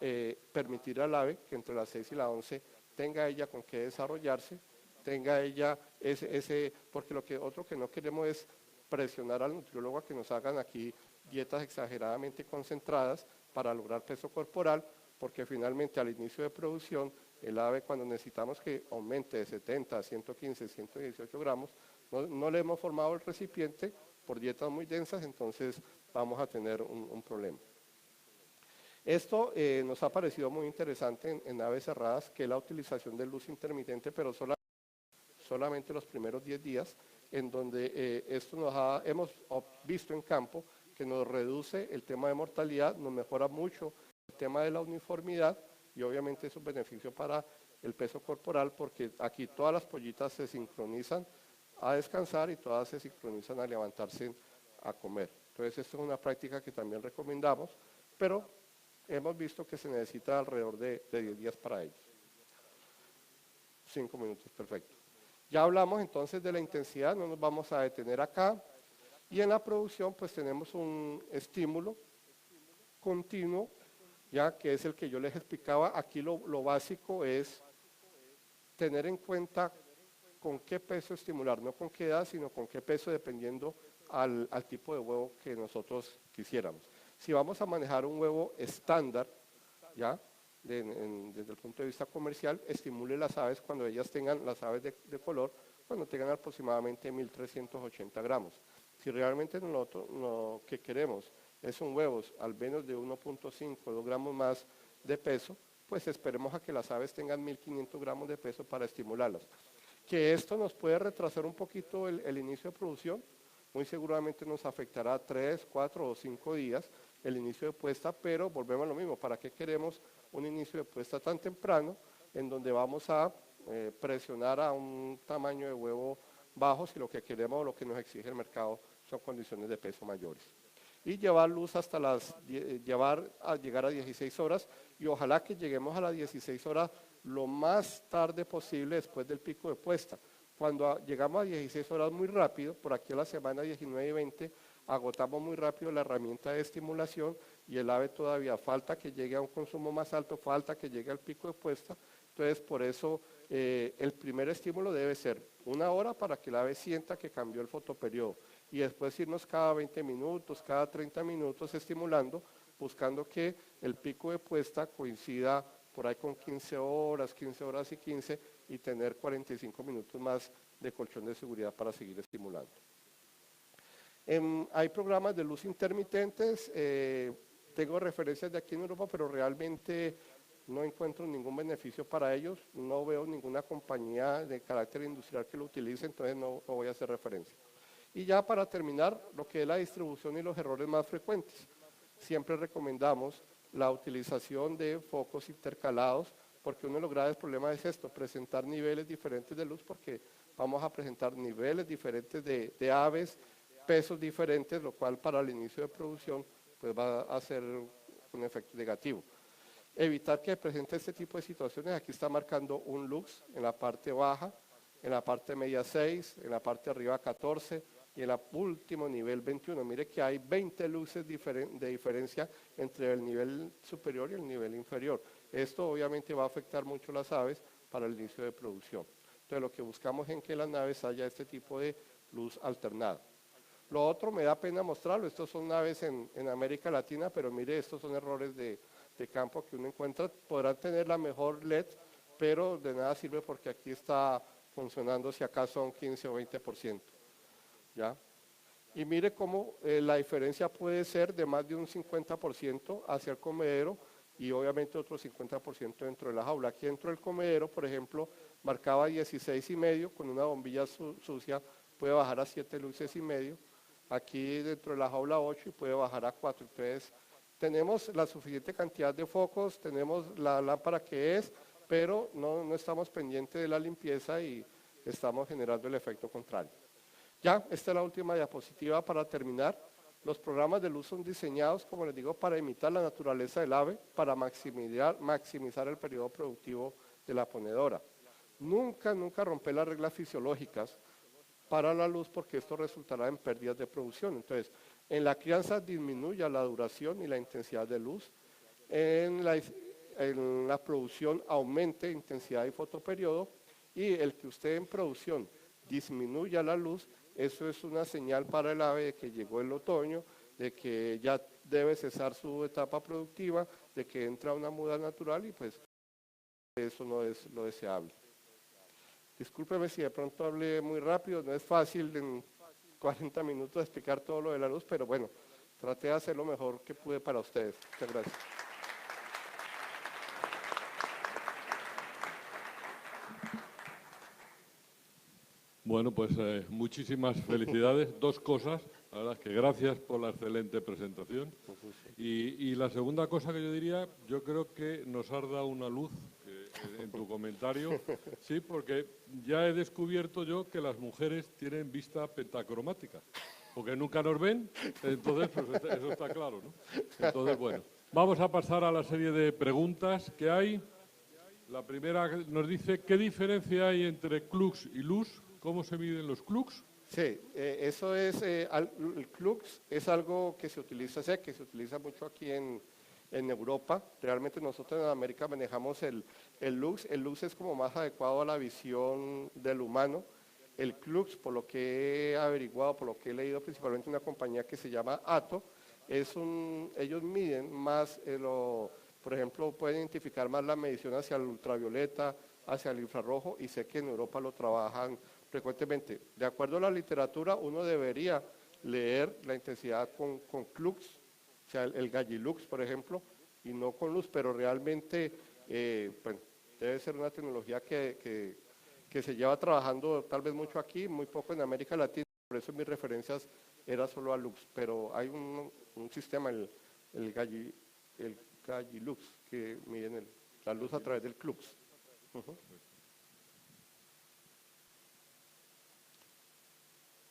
permitir al ave que entre las 6 y las 11 tenga ella con qué desarrollarse, tenga ella porque otro que no queremos es presionar al nutriólogo a que nos hagan aquí dietas exageradamente concentradas para lograr peso corporal, porque finalmente al inicio de producción, el ave cuando necesitamos que aumente de 70 a 115, 118 gramos, no le hemos formado el recipiente por dietas muy densas, entonces vamos a tener un problema. Esto nos ha parecido muy interesante en aves cerradas, que es la utilización de luz intermitente, pero solamente los primeros 10 días, en donde esto hemos visto en campo que nos reduce el tema de mortalidad, nos mejora mucho el tema de la uniformidad y obviamente es un beneficio para el peso corporal porque aquí todas las pollitas se sincronizan a descansar y todas se sincronizan a levantarse a comer. Entonces esto es una práctica que también recomendamos, pero hemos visto que se necesita alrededor de 10 días para ellos. 5 minutos, perfecto. Ya hablamos entonces de la intensidad, no nos vamos a detener acá. Y en la producción pues tenemos un estímulo continuo, ya que es el que yo les explicaba. Aquí lo básico es tener en cuenta con qué peso estimular, no con qué edad, sino con qué peso dependiendo al tipo de huevo que nosotros quisiéramos. Si vamos a manejar un huevo estándar, ya, desde el punto de vista comercial, estimule las aves cuando ellas tengan, las aves de color, cuando tengan aproximadamente 1380 gramos. Si realmente nosotros lo que queremos es un huevo al menos de 1.5 o 2 gramos más de peso, pues esperemos a que las aves tengan 1500 gramos de peso para estimularlas. Que esto nos puede retrasar un poquito el inicio de producción, muy seguramente nos afectará 3, 4 o 5 días el inicio de puesta, pero volvemos a lo mismo, ¿para qué queremos un inicio de puesta tan temprano en donde vamos a presionar a un tamaño de huevo bajo si lo que queremos o lo que nos exige el mercado son condiciones de peso mayores? Y llevar luz hasta llegar a 16 horas y ojalá que lleguemos a las 16 horas lo más tarde posible después del pico de puesta. Cuando llegamos a 16 horas muy rápido, por aquí a la semana 19 y 20, agotamos muy rápido la herramienta de estimulación y el ave todavía falta que llegue a un consumo más alto, falta que llegue al pico de puesta. Entonces, por eso el primer estímulo debe ser 1 hora para que el ave sienta que cambió el fotoperiodo y después irnos cada 20 minutos, cada 30 minutos estimulando, buscando que el pico de puesta coincida por ahí con 15 horas y 15 y tener 45 minutos más de colchón de seguridad para seguir estimulando. Hay programas de luz intermitentes, tengo referencias de aquí en Europa, pero realmente no encuentro ningún beneficio para ellos, no veo ninguna compañía de carácter industrial que lo utilice, entonces no voy a hacer referencia. Y ya para terminar, lo que es la distribución y los errores más frecuentes. Siempre recomendamos la utilización de focos intercalados, porque uno de los graves problemas es esto, presentar niveles diferentes de luz, porque vamos a presentar niveles diferentes de aves, pesos diferentes, lo cual para el inicio de producción pues va a ser un efecto negativo. Evitar que presente este tipo de situaciones, aquí está marcando un lux en la parte baja, en la parte media 6, en la parte arriba 14 y en el último nivel 21. Mire que hay 20 luces de diferencia entre el nivel superior y el nivel inferior. Esto obviamente va a afectar mucho las aves para el inicio de producción. Entonces lo que buscamos es que las naves haya este tipo de luz alternada. Lo otro, me da pena mostrarlo, estos son naves en América Latina, pero mire, estos son errores de campo que uno encuentra. Podrán tener la mejor LED, pero de nada sirve porque aquí está funcionando si acaso un 15 o 20%. ¿Ya? Y mire cómo la diferencia puede ser de más de un 50% hacia el comedero y obviamente otro 50% dentro de la jaula. Aquí dentro del comedero, por ejemplo, marcaba 16,5 con una bombilla sucia, puede bajar a 7 luces y medio. Aquí dentro de la jaula 8 y puede bajar a 4. Entonces, tenemos la suficiente cantidad de focos, tenemos la lámpara que es, pero no estamos pendientes de la limpieza y estamos generando el efecto contrario. Ya, esta es la última diapositiva para terminar. Los programas de luz son diseñados, como les digo, para imitar la naturaleza del ave, para maximizar el periodo productivo de la ponedora. Nunca romper las reglas fisiológicas para la luz porque esto resultará en pérdidas de producción. Entonces, en la crianza disminuya la duración y la intensidad de luz. En la producción aumente intensidad y fotoperiodo y el que usted en producción disminuya la luz, eso es una señal para el ave de que llegó el otoño, de que ya debe cesar su etapa productiva, de que entra una muda natural y pues eso no es lo deseable. Discúlpeme si de pronto hablé muy rápido, no es fácil en 40 minutos explicar todo lo de la luz, pero bueno, traté de hacer lo mejor que pude para ustedes. Muchas gracias. Bueno, pues muchísimas felicidades. Dos cosas. La verdad es que gracias por la excelente presentación. Y la segunda cosa que yo diría, yo creo que nos has dado una luz en tu comentario. Sí, porque ya he descubierto yo que las mujeres tienen vista pentacromática, porque nunca nos ven, entonces pues eso está claro, ¿no? Entonces, bueno, vamos a pasar a la serie de preguntas que hay. La primera nos dice, ¿qué diferencia hay entre CLUX y LUS? ¿Cómo se miden los CLUX? Sí, eso es, el CLUX es algo que se utiliza, sé que se utiliza mucho aquí en Europa. Realmente nosotros en América manejamos el LUX. El LUX es como más adecuado a la visión del humano. El CLUX, por lo que he averiguado, por lo que he leído, principalmente una compañía que se llama ATO, ellos miden más, por ejemplo, pueden identificar más la medición hacia el ultravioleta, hacia el infrarrojo, y sé que en Europa lo trabajan frecuentemente. De acuerdo a la literatura, uno debería leer la intensidad con CLUX, o sea, el Gallilux, por ejemplo, y no con luz, pero realmente bueno, debe ser una tecnología que se lleva trabajando tal vez mucho aquí, muy poco en América Latina, por eso mis referencias eran solo a Lux, pero hay un sistema, el Gallilux, que mide la luz a través del CLUX.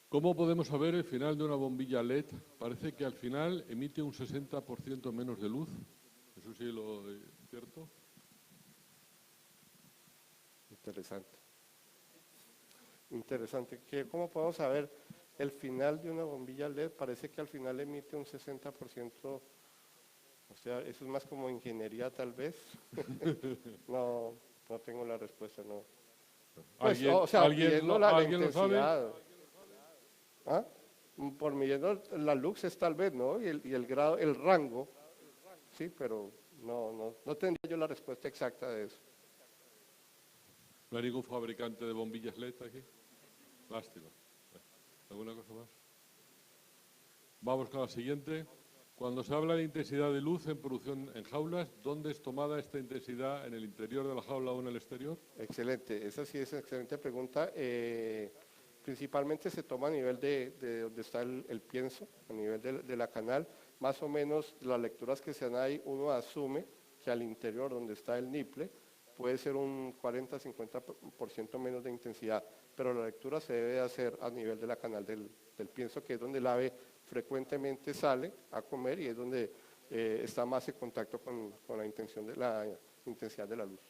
¿Cómo podemos saber el final de una bombilla LED? Parece que al final emite un 60% menos de luz. ¿Eso sí lo es cierto? Interesante. Interesante. ¿Cómo podemos saber el final de una bombilla LED? Parece que al final emite un 60%. O sea, eso es más como ingeniería tal vez. No tengo la respuesta, no. Pues, o sea, midiendo la intensidad. ¿Ah? Por midiendo la lux es tal vez, ¿no? Y el grado, el rango, sí, pero no tendría yo la respuesta exacta de eso. ¿No hay ningún fabricante de bombillas LED aquí? Lástima. ¿Alguna cosa más? Vamos con la siguiente. Cuando se habla de intensidad de luz en producción en jaulas, ¿dónde es tomada esta intensidad? ¿En el interior de la jaula o en el exterior? Excelente, esa sí es una excelente pregunta. Principalmente se toma a nivel de donde está el pienso, a nivel de la canal. Más o menos las lecturas que se dan ahí, uno asume que al interior donde está el niple puede ser un 40-50% menos de intensidad, pero la lectura se debe hacer a nivel de la canal del pienso, que es donde el ave frecuentemente sale a comer y es donde está más en contacto con la intensidad de la luz.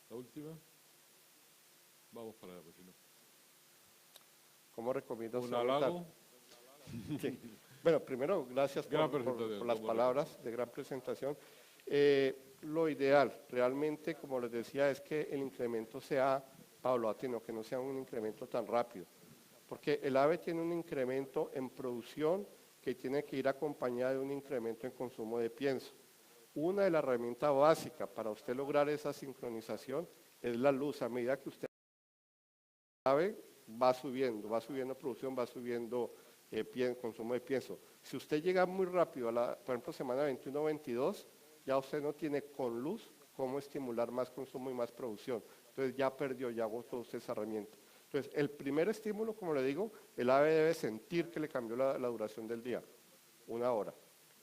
La última. Vamos para allá, pues si no. ¿Cómo recomiendas? Un halago. Sí. Bueno, primero, gracias por las palabras de gran presentación. Lo ideal, realmente, como les decía, es que el incremento sea paulatino, que no sea un incremento tan rápido, porque el ave tiene un incremento en producción que tiene que ir acompañado de un incremento en consumo de pienso. Una de las herramientas básicas para usted lograr esa sincronización es la luz. A medida que usted ave va subiendo producción, va subiendo consumo de pienso. Si usted llega muy rápido, por ejemplo, semana 21 o 22, ya usted no tiene con luz cómo estimular más consumo y más producción. Entonces ya perdió, ya agotó usted esa herramienta. Entonces, el primer estímulo, como le digo, el ave debe sentir que le cambió la duración del día, 1 hora.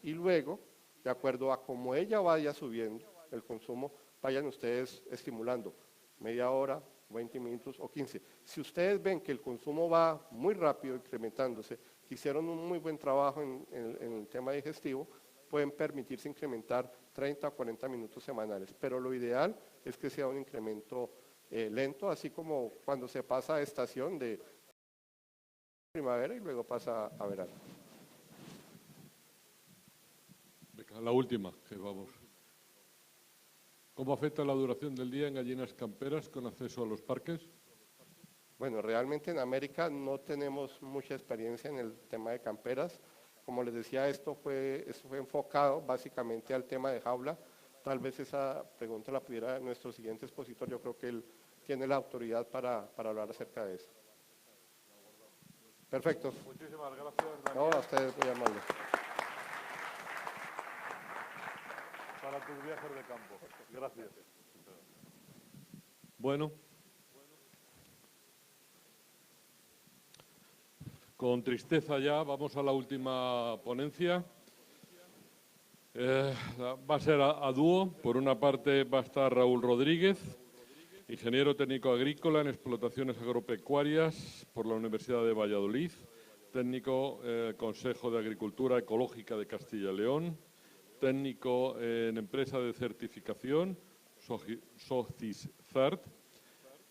Y luego, de acuerdo a cómo ella vaya subiendo el consumo, vayan ustedes estimulando media hora, 20 minutos o 15. Si ustedes ven que el consumo va muy rápido, incrementándose, que hicieron un muy buen trabajo en el tema digestivo, pueden permitirse incrementar 30 o 40 minutos semanales. Pero lo ideal es que sea un incremento lento, así como cuando se pasa a estación de primavera y luego pasa a verano. La última, que vamos. ¿Cómo afecta la duración del día en gallinas camperas con acceso a los parques? Bueno, realmente en América no tenemos mucha experiencia en el tema de camperas. Como les decía, esto fue enfocado básicamente al tema de jaula. Tal vez esa pregunta la pudiera nuestro siguiente expositor. Yo creo que él tiene la autoridad para hablar acerca de eso. Perfecto. Muchísimas gracias, Daniel. No, a ustedes muy amables. Para tus viajes de campo. Gracias. Bueno. Con tristeza ya, vamos a la última ponencia. Va a ser a dúo. Por una parte va a estar Raúl Rodríguez, ingeniero técnico agrícola en explotaciones agropecuarias por la Universidad de Valladolid, técnico Consejo de Agricultura Ecológica de Castilla y León, técnico en empresa de certificación, SOCISCERT.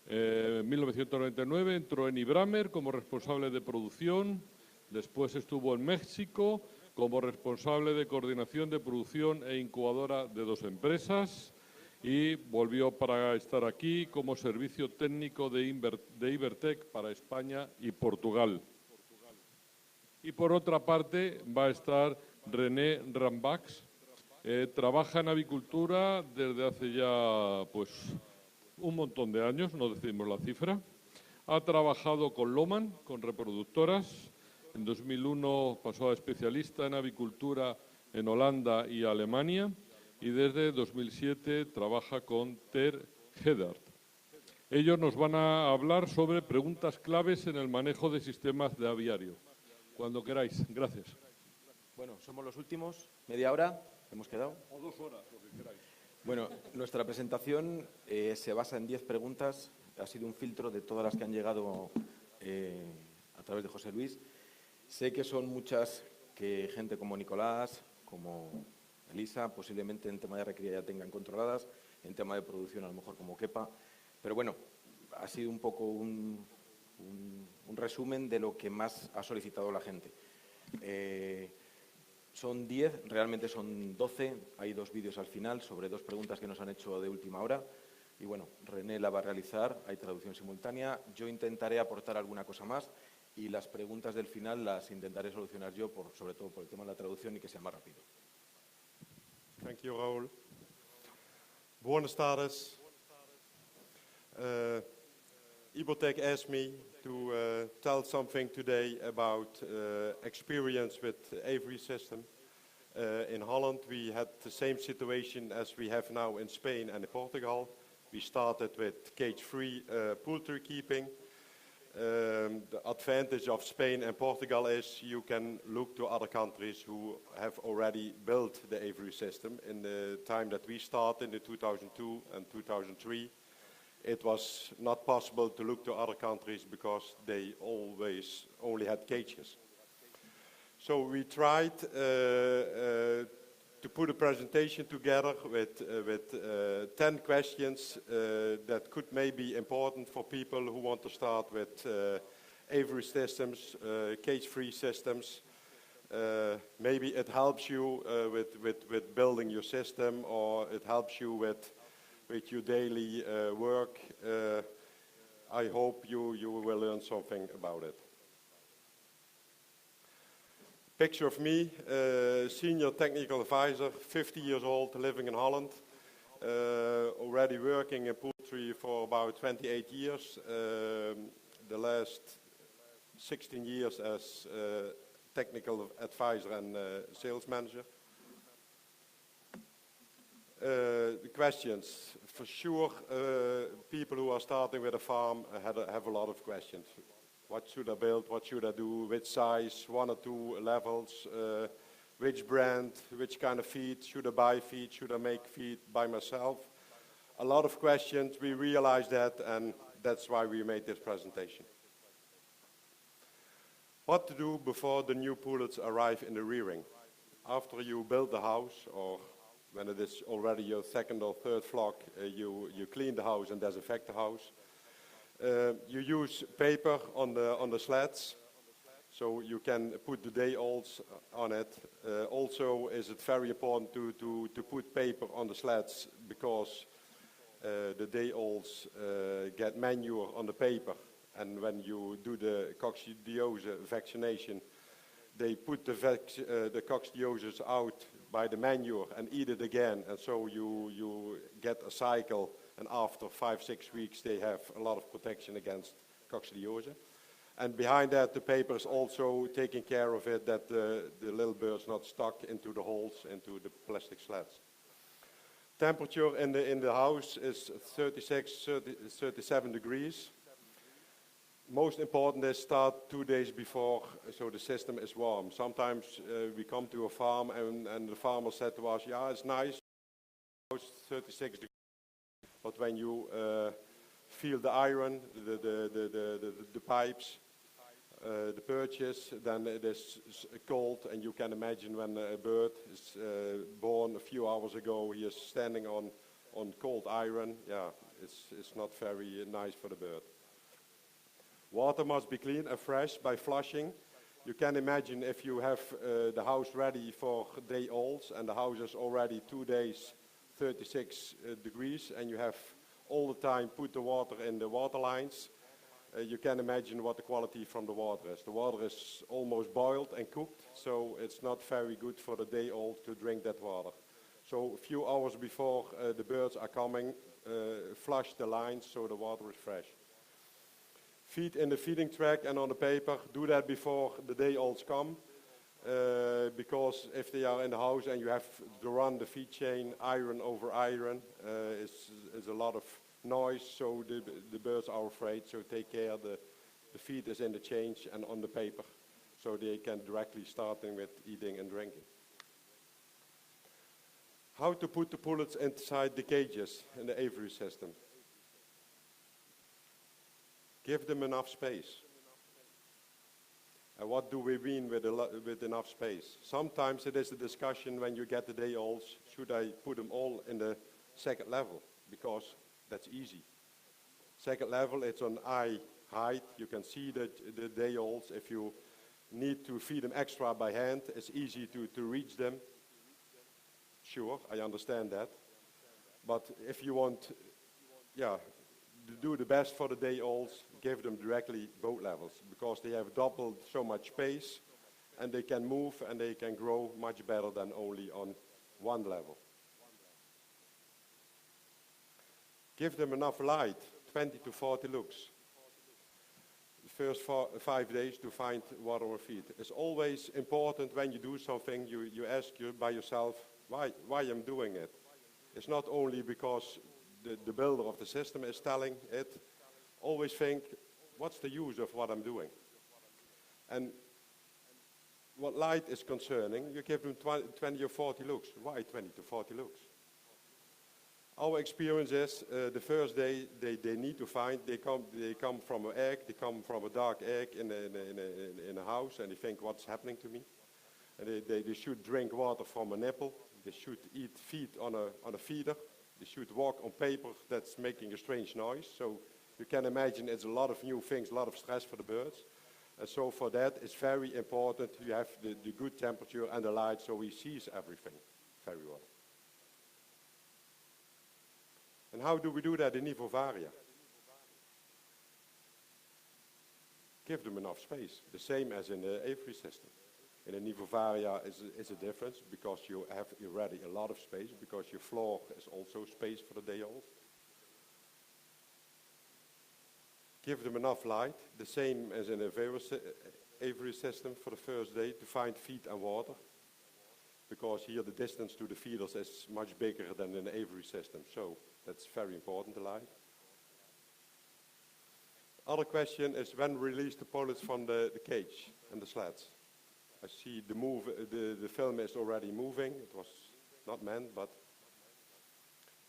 En 1999 entró en Ibramer como responsable de producción, después estuvo en México como responsable de coordinación de producción e incubadora de 2 empresas y volvió para estar aquí como servicio técnico de Ibertec para España y Portugal. Y por otra parte va a estar René Rambax. Trabaja en avicultura desde hace ya pues un montón de años, no decimos la cifra. Ha trabajado con Lohmann, con reproductoras. En 2001 pasó a especialista en avicultura en Holanda y Alemania y desde 2007 trabaja con Ter Hedert. Ellos nos van a hablar sobre preguntas claves en el manejo de sistemas de aviario. Cuando queráis. Gracias. Bueno, somos los últimos. ¿Media hora hemos quedado? O 2 horas, lo que queráis. Bueno, nuestra presentación se basa en 10 preguntas. Ha sido un filtro de todas las que han llegado a través de José Luis. Sé que son muchas que gente como Nicolás, como Elisa, posiblemente en tema de recría ya tengan controladas, en tema de producción a lo mejor como Kepa. Pero bueno, ha sido un poco un resumen de lo que más ha solicitado la gente. Son 10, realmente son 12. Hay 2 vídeos al final sobre 2 preguntas que nos han hecho de última hora. Y bueno, René la va a realizar, hay traducción simultánea. Yo intentaré aportar alguna cosa más y las preguntas del final las intentaré solucionar yo, sobre todo por el tema de la traducción y que sea más rápido. Thank you, Raúl. Buenas tardes. Ibertec asked me to tell something today about experience with Avery system. In Holland, we had the same situation as we have now in Spain and in Portugal. We started with cage-free poultry keeping. The advantage of Spain and Portugal is you can look to other countries who have already built the Avery system. In the time that we started in 2002 and 2003, it was not possible to look to other countries because they always only had cages. So we tried to put a presentation together with 10 questions that could maybe be important for people who want to start with Avery systems, cage-free systems. Maybe it helps you with building your system, or it helps you with your daily work. I hope you will learn something about it. Picture of me, senior technical advisor, 50 years old, living in Holland, already working in poultry for about 28 years, the last 16 years as technical advisor and sales manager. The questions, for sure, people who are starting with a farm have a lot of questions. What should I build? What should I do? Which size? 1 or 2 levels? Which brand? Which kind of feed? Should I buy feed? Should I make feed by myself? A lot of questions. We realized that, and that's why we made this presentation. What to do before the new pullets arrive in the rearing? After you build the house, or when it is already your 2nd or 3rd flock, you clean the house and disinfect the house. You use paper on the sleds, so you can put the day-olds on it. Also, is it very important to put paper on the sleds because the day-olds get manure on the paper, and when you do the coccidiose vaccination, they put the coccidioses out by the manure and eat it again, and so you get a cycle. And after 5-6 weeks, they have a lot of protection against coccidiose. And behind that, the paper is also taking care of it, that the little birds not stuck into the holes, into the plastic sleds. Temperature in the house is 37 degrees. Most important is start 2 days before, so the system is warm. Sometimes we come to a farm and the farmer said to us, yeah, it's nice, it's 36 degrees. But when you feel the iron, the pipes, the perches, then it is cold, and you can imagine when a bird is born a few hours ago, he is standing on cold iron. Yeah, it's not very nice for the bird. Water must be clean and fresh by flushing. You can imagine if you have the house ready for day olds, and the house is already 2 days, 36 degrees, and you have all the time put the water in the water lines. You can imagine what the quality from the water is. The water is almost boiled and cooked, so it's not very good for the day old to drink that water. So a few hours before the birds are coming, flush the lines so the water is fresh. Feed in the feeding track and on the paper. Do that before the day olds come, because if they are in the house and you have to run the feed chain iron over iron, is a lot of noise, so the birds are afraid. So take care the feed is in the change and on the paper, so they can directly starting with eating and drinking. How to put the pullets inside the cages in the aviary system. Give them enough space. And what do we mean with enough space? Sometimes it is a discussion when you get the day olds, should I put them all in the second level? Because that's easy. Second level, it's on eye height. You can see the day olds. If you need to feed them extra by hand, it's easy to reach them. Sure, I understand that. But if you want, to do the best for the day olds, give them directly both levels, because they have doubled so much space, and they can move and they can grow much better than only on one level. Give them enough light, 20 to 40 lux. The first 5 days to find water or feed. It's always important when you do something, you ask by yourself, why I'm doing it. It's not only because the builder of the system is telling it. Always think, what's the use of what I'm doing? And what light is concerning, you give them 20 or 40 lux. Why 20 to 40 lux? Our experience is the first day they need to find, they come from an egg, they come from a dark egg in a house, and they think, what's happening to me? And they should drink water from a nipple. They should eat feed on a feeder. They should walk on paper that's making a strange noise. So you can imagine it's a lot of new things, a lot of stress for the birds. And so for that, it's very important you have the good temperature and the light so he sees everything very well. And how do we do that in Nivovaria? Give them enough space, the same as in the aviary system. In a Nivovaria is a difference because you have already a lot of space, because your floor is also space for the day old. Give them enough light, the same as in a aviary system for the first day, to find feed and water. Because here the distance to the feeders is much bigger than in the aviary system, so that's very important, the light. Other question is when release the pullets from the cage and the sleds. I see the film is already moving. It was not meant, but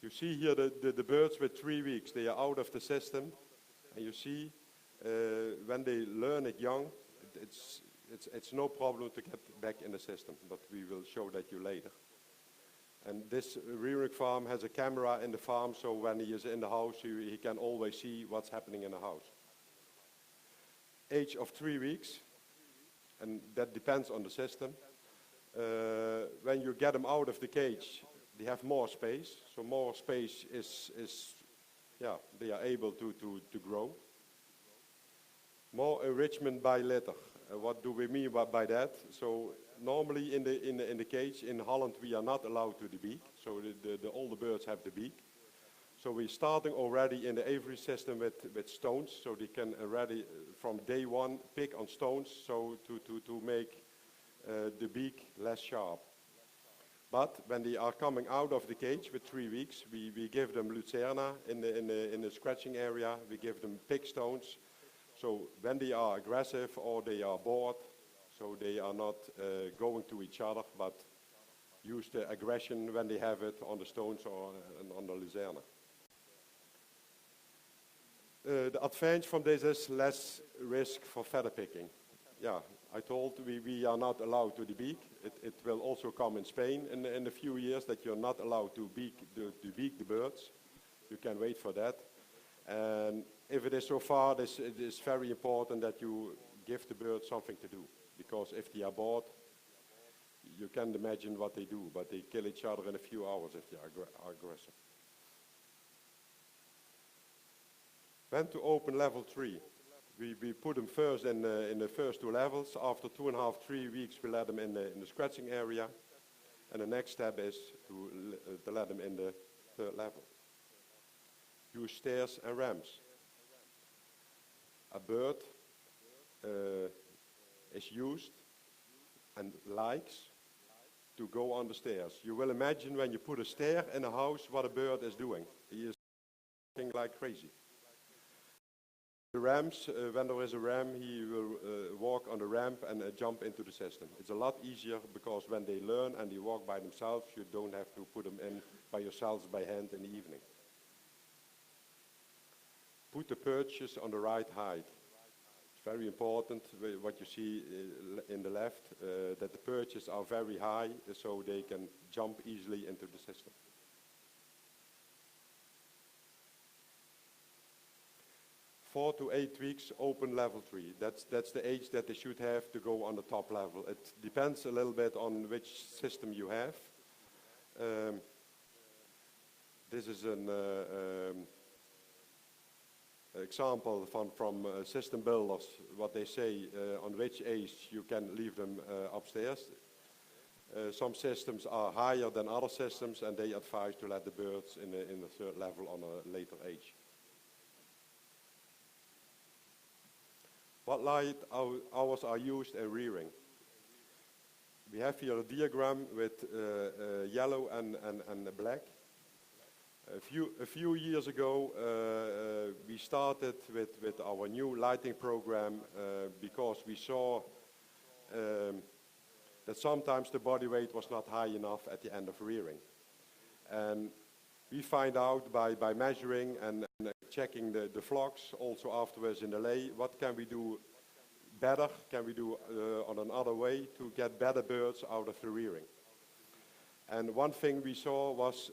you see here the birds with 3 weeks. They are out of the system, and you see when they learn it young, it's no problem to get back in the system. But we will show that you later. And this rearing farm has a camera in the farm, so when he is in the house, he can always see what's happening in the house. Age of 3 weeks. And that depends on the system. When you get them out of the cage, they have more space. So more space they are able to grow. More enrichment by litter. What do we mean by that? So normally in the cage in Holland we are not allowed to the beak. So all the birds have the beak. So we're starting already in the aviary system with stones, so they can already from day one pick on stones, so to make the beak less sharp. But when they are coming out of the cage with 3 weeks, we give them Lucerna in the scratching area. We give them pick stones, so when they are aggressive or they are bored, so they are not going to each other, but use the aggression when they have it on the stones or on the Lucerna. The advantage from this is less risk for feather picking. yeah, I told we are not allowed to debeak. It will also come in Spain in a few years that you're not allowed to debeak the birds. You can wait for that. And if it is so far, it is very important that you give the birds something to do. Because if they are bored, you can't imagine what they do, but they kill each other in a few hours if they are aggressive. When to open level 3? We put them first in the first 2 levels. After 2.5, 3 weeks, we let them in the scratching area. And the next step is to let them in the 3rd level. Use stairs and ramps. A bird is used and likes to go on the stairs. You will imagine when you put a stair in a house what a bird is doing. He is walking like crazy. The ramps, when there is a ram, he will walk on the ramp and jump into the system. It's a lot easier because when they learn and they walk by themselves, you don't have to put them in by yourselves by hand in the evening. Put the perches on the right height. It's very important what you see in the left, that the perches are very high so they can jump easily into the system. 4 to 8 weeks, open level 3. That's the age that they should have to go on the top level. It depends a little bit on which system you have. This is an example from system builders, what they say on which age you can leave them upstairs. Some systems are higher than other systems, and they advise to let the birds in the 3rd level on a later age. What light hours are used in rearing? We have here a diagram with yellow and black. A few years ago, we started with our new lighting program because we saw that sometimes the body weight was not high enough at the end of rearing. And we find out by measuring and checking the flocks, also afterwards in the lay, what can we do better, can we do on another way to get better birds out of the rearing. And one thing we saw was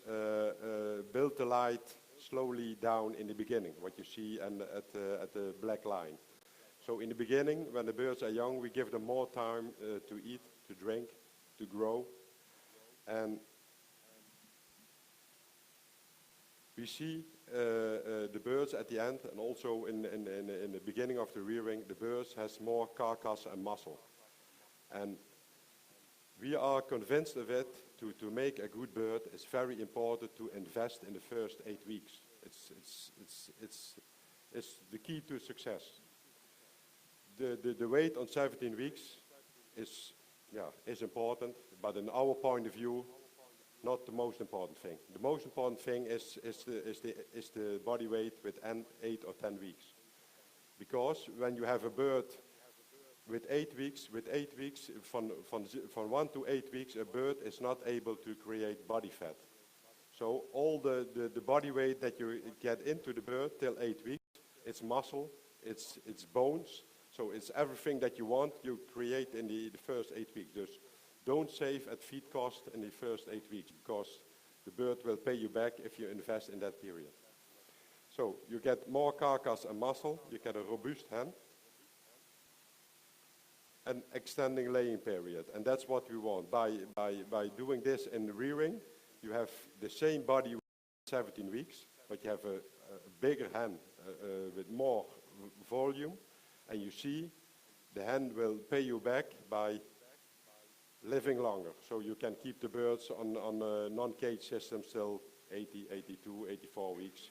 build the light slowly down in the beginning, what you see at the black line. So in the beginning, when the birds are young, we give them more time to eat, to drink, to grow. And we see the birds at the end, and also in the beginning of the rearing, the birds has more carcass and muscle. And we are convinced of it, to make a good bird, it's very important to invest in the first 8 weeks. It's the key to success. The weight on 17 weeks is important, but in our point of view, not the most important thing. The most important thing is the body weight with 8 or 10 weeks. Because when you have a bird with 8 weeks, from 1 to 8 weeks, a bird is not able to create body fat. So all the body weight that you get into the bird till 8 weeks, it's muscle, it's bones, so it's everything that you want, you create in the first 8 weeks. Just don't save at feed cost in the first 8 weeks, because the bird will pay you back if you invest in that period. So you get more carcass and muscle, you get a robust hen, and extending laying period. And that's what we want. By doing this in the rearing, you have the same body 17 weeks, but you have a bigger hen with more volume, and you see the hen will pay you back by living longer. So you can keep the birds on a non-cage system till 80, 82, 84 weeks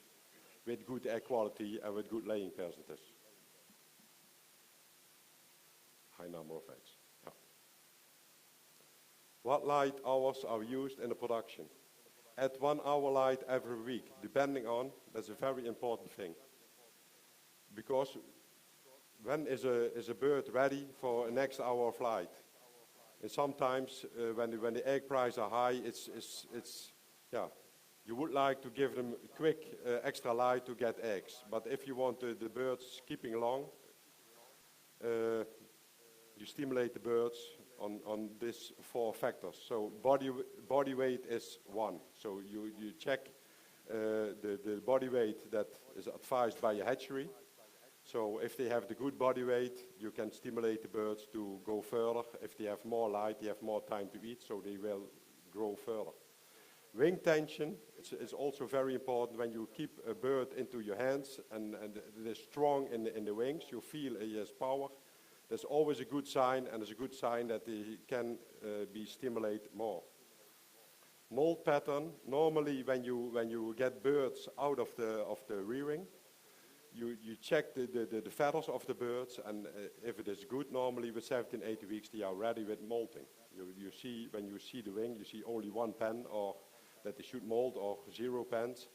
with good egg quality and with good laying percentage. High number of eggs. Yeah. What light hours are used in the production? At 1 hour light every week, depending on, that's a very important thing. Because when is a bird ready for a next hour of light? And sometimes when the egg prices are high, you would like to give them quick extra light to get eggs. But if you want the birds keeping long, you stimulate the birds on these 4 factors. So body weight is 1. So you check the body weight that is advised by a hatchery. So if they have the good body weight, you can stimulate the birds to go further. If they have more light, they have more time to eat, so they will grow further. Wing tension is also very important. When you keep a bird into your hands and it is strong in the wings, you feel he has power. That's always a good sign, and it's a good sign that he can be stimulated more. Mold pattern. Normally, when you get birds out of the rearing, you check the feathers of the birds, and if it is good, normally with 17, 18 weeks, they are ready with molting. You see, when you see the wing, you see only 1 pen, or that they should mold, or 0 pens.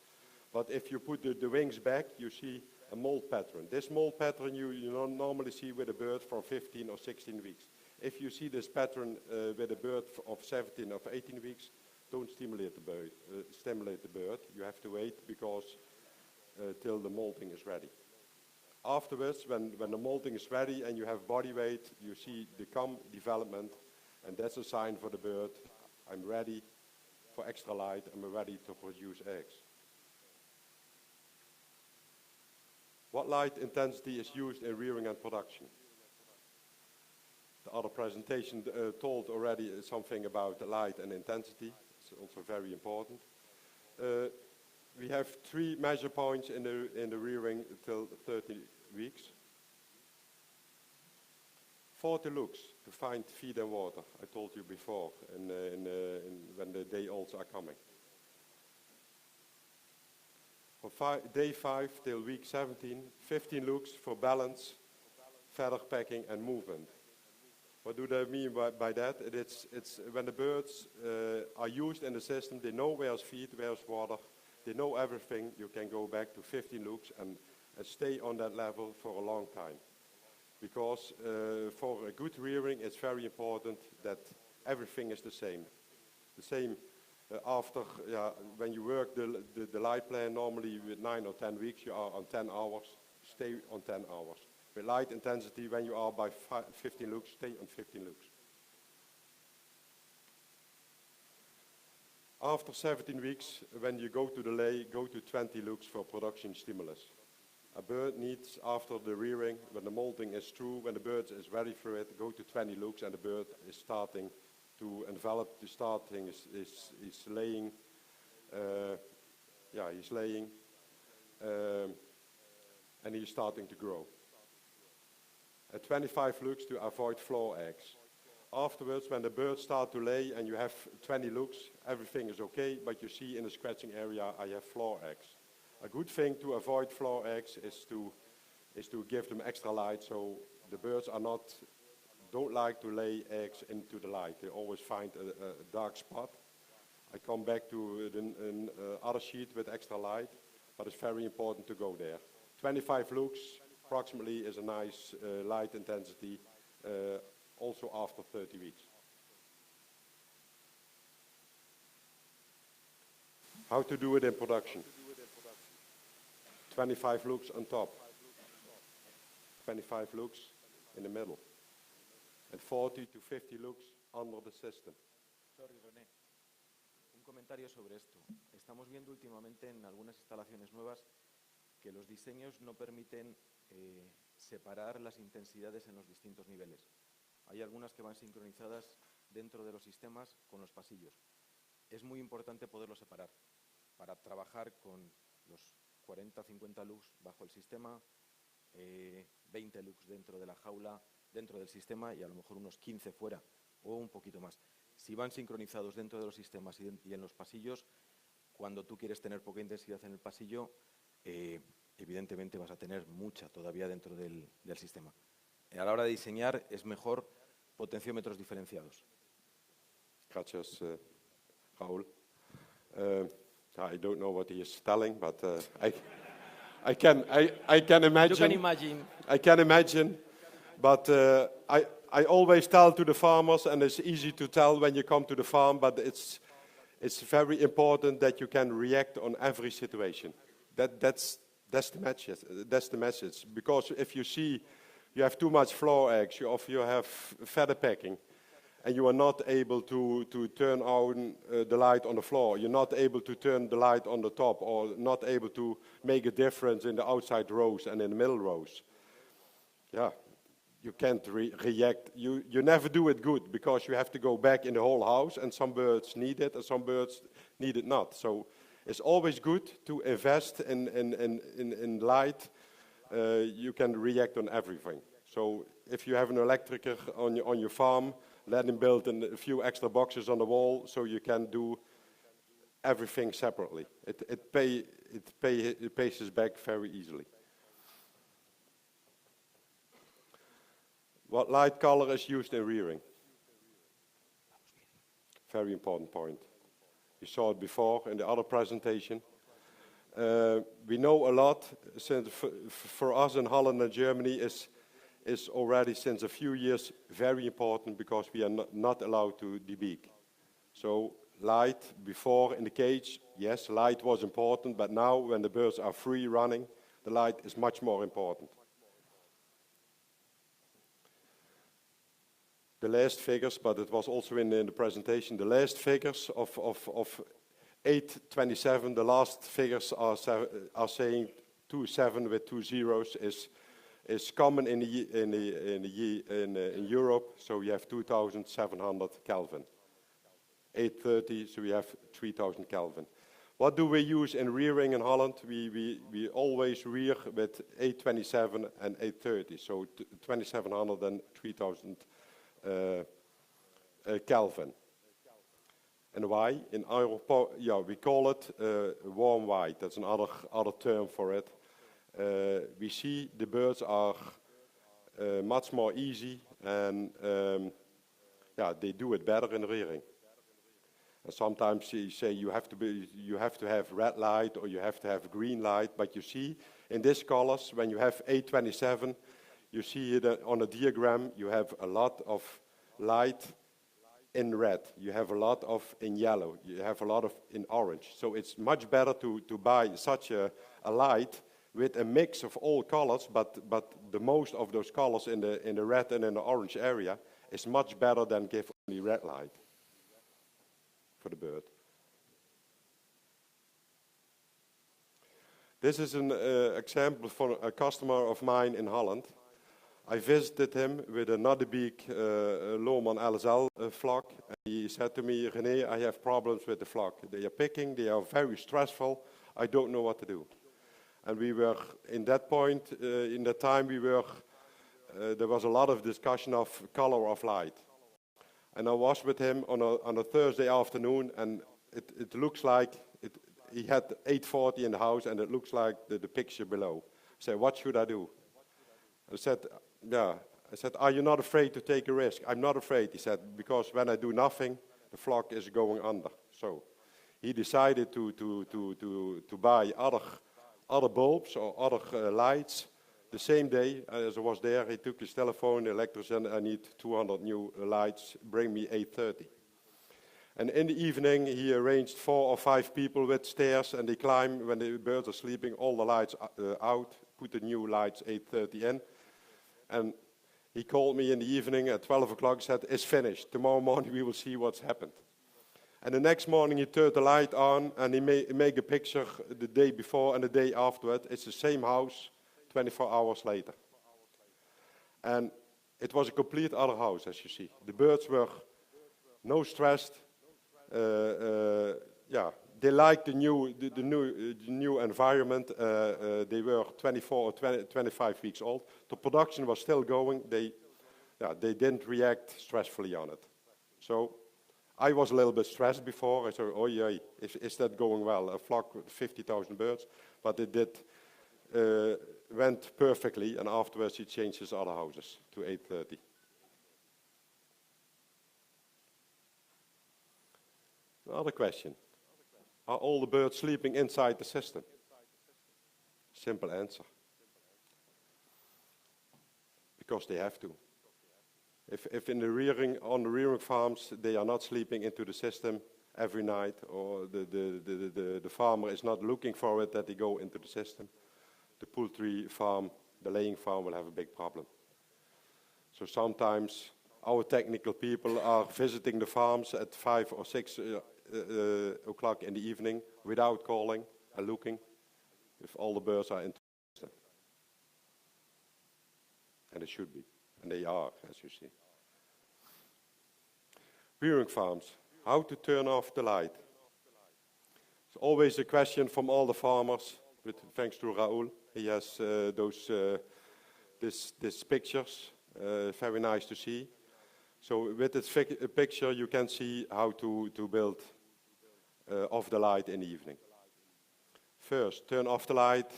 But if you put the wings back, you see a mold pattern. This mold pattern you don't normally see with a bird from 15 or 16 weeks. If you see this pattern with a bird of 17 or 18 weeks, don't stimulate the bird. You have to wait because till the molting is ready. Afterwards, when the molting is ready and you have body weight, you see the cum development, and that's a sign for the bird, I'm ready for extra light, I'm ready to produce eggs. What light intensity is used in rearing and production? The other presentation told already something about the light and intensity. It's also very important. We have 3 measure points in the rearing until 30 weeks. 40 looks to find feed and water, I told you before, when the day olds are coming. From day 5 till week 17, 15 looks for balance, feather packing and movement. What do they mean by that? It's when the birds are used in the system, they know where's feed, where's water, they know everything. You can go back to 15 looks and stay on that level for a long time. Because for a good rearing, it's very important that everything is the same. The same after, when you work the light plan, normally with 9 or 10 weeks, you are on 10 hours, stay on 10 hours. With light intensity, when you are by 15 looks, stay on 15 looks. After 17 weeks, when you go to the lay, go to 20 looks for production stimulus. A bird needs, after the rearing, when the molting is through, when the bird is ready for it, go to 20 looks, and the bird is starting to envelop. The starting is laying. He's laying, and he's starting to grow. At 25 looks to avoid floor eggs. Afterwards, when the birds start to lay and you have 20 looks, everything is okay, but you see in the scratching area I have floor eggs. A good thing to avoid floor eggs is to give them extra light, so the birds don't like to lay eggs into the light. They always find a dark spot. I come back to another sheet with extra light, but it's very important to go there. 25 looks approximately is a nice light intensity, also after 30 weeks. How to do it in production? 25 looks on top, 25 looks in the middle, and 40 to 50 looks under the system. Sorry, René. Un comentario sobre esto. Estamos viendo últimamente en algunas instalaciones nuevas que los diseños no permiten separar las intensidades en los distintos niveles. Hay algunas que van sincronizadas dentro de los sistemas con los pasillos. Es muy importante poderlo separar para trabajar con los 40 o 50 lux bajo el sistema, 20 lux dentro de la jaula, dentro del sistema, y a lo mejor unos 15 fuera o un poquito más. Si van sincronizados dentro de los sistemas y en los pasillos, cuando tú quieres tener poca intensidad en el pasillo, evidentemente vas a tener mucha todavía dentro del sistema. A la hora de diseñar es mejor potenciómetros diferenciados. Gracias, Raúl. I don't know what he is telling, but I can imagine. You can imagine. I can imagine, but I always tell to the farmers, and it's easy to tell when you come to the farm, but it's very important that you can react on every situation. That's the message. Because if you see you have too much floor eggs, or if you have feather packing, and you are not able to turn on the light on the floor, you're not able to turn the light on the top, or not able to make a difference in the outside rows and in the middle rows. Yeah, you can't react. You never do it good, because you have to go back in the whole house, and some birds need it and some birds need it not. So it's always good to invest in light. You can react on everything. So if you have an electriker on your farm, let him build a few extra boxes on the wall so you can do everything separately. It pays back very easily. What light color is used in rearing? Very important point. You saw it before in the other presentation. We know a lot, since for us in Holland and Germany is already since a few years very important, because we are not allowed to debeak. So light before in the cage, yes, light was important, but now when the birds are free running, the light is much more important. The last figures, but it was also in the presentation, the last figures of 827, the last figures are saying 27 with 2 zeros is common in Europe, so we have 2,700 Kelvin. 830, so we have 3,000 Kelvin. What do we use in rearing in Holland? We always rear with 827 and 830, so 2,700 and 3,000 Kelvin. And why? In our, we call it warm white. That's another term for it. We see the birds are much more easy, and they do it better in rearing. And sometimes you say you have to have red light or you have to have green light, but you see in these colors, when you have 827, you see it on a diagram, you have a lot of light in red, you have a lot of in yellow, you have a lot of in orange. So it's much better to buy such a light with a mix of all colors, but the most of those colors in the red and in the orange area is much better than give only red light for the bird. This is an example for a customer of mine in Holland. I visited him with a Noddebeek Lohmann LSL flock. And he said to me, René, I have problems with the flock. They are picking, they are very stressful. I don't know what to do. And we were, in that point, in that time, there was a lot of discussion of color of light. And I was with him on a Thursday afternoon, and it looks like, he had 840 in the house, and it looks like the picture below. I said, what should I do? I said, are you not afraid to take a risk? I'm not afraid, he said, because when I do nothing, the flock is going under. So he decided to buy other bulbs or other lights. The same day as I was there, he took his telephone, the electrician, I need 200 new lights, bring me 830. And in the evening, he arranged 4 or 5 people with stairs, and they climb when the birds are sleeping, all the lights out, put the new lights 830 in. And he called me in the evening at 12 o'clock, said, it's finished. Tomorrow morning we will see what's happened. And the next morning he turned the light on, and he made a picture the day before and the day afterward. It's the same house, 24 hours later. And it was a complete other house, as you see. The birds were no stressed. They liked the new environment. They were 24 or 25 weeks old. The production was still going. They didn't react stressfully on it. So I was a little bit stressed before. I said, oh yeah, is that going well? A flock with 50,000 birds. But it went perfectly, and afterwards he changed his other houses to 830. Another question. Are all the birds sleeping inside the system? Simple answer. Because they have to. If in the rearing, on the rearing farms, they are not sleeping into the system every night, or the farmer is not looking for it, that they go into the system, the poultry farm, the laying farm will have a big problem. So sometimes our technical people are visiting the farms at 5 or 6 o'clock in the evening without calling and looking if all the birds are in the system. And they should be, and they are, as you see. Rearing farms, how to turn off the light. It's always a question from all the farmers, thanks to Raoul. He has these pictures, very nice to see. So with this picture you can see how to build off the light in the evening. First, turn off the light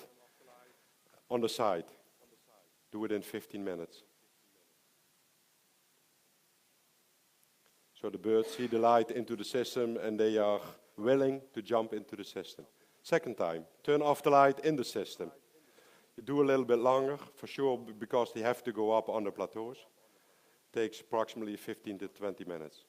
on the side. Do it in 15 minutes. So the birds see the light into the system and they are willing to jump into the system. Second time, turn off the light in the system. You do a little bit longer, for sure, because they have to go up on the plateaus. Takes approximately 15 to 20 minutes.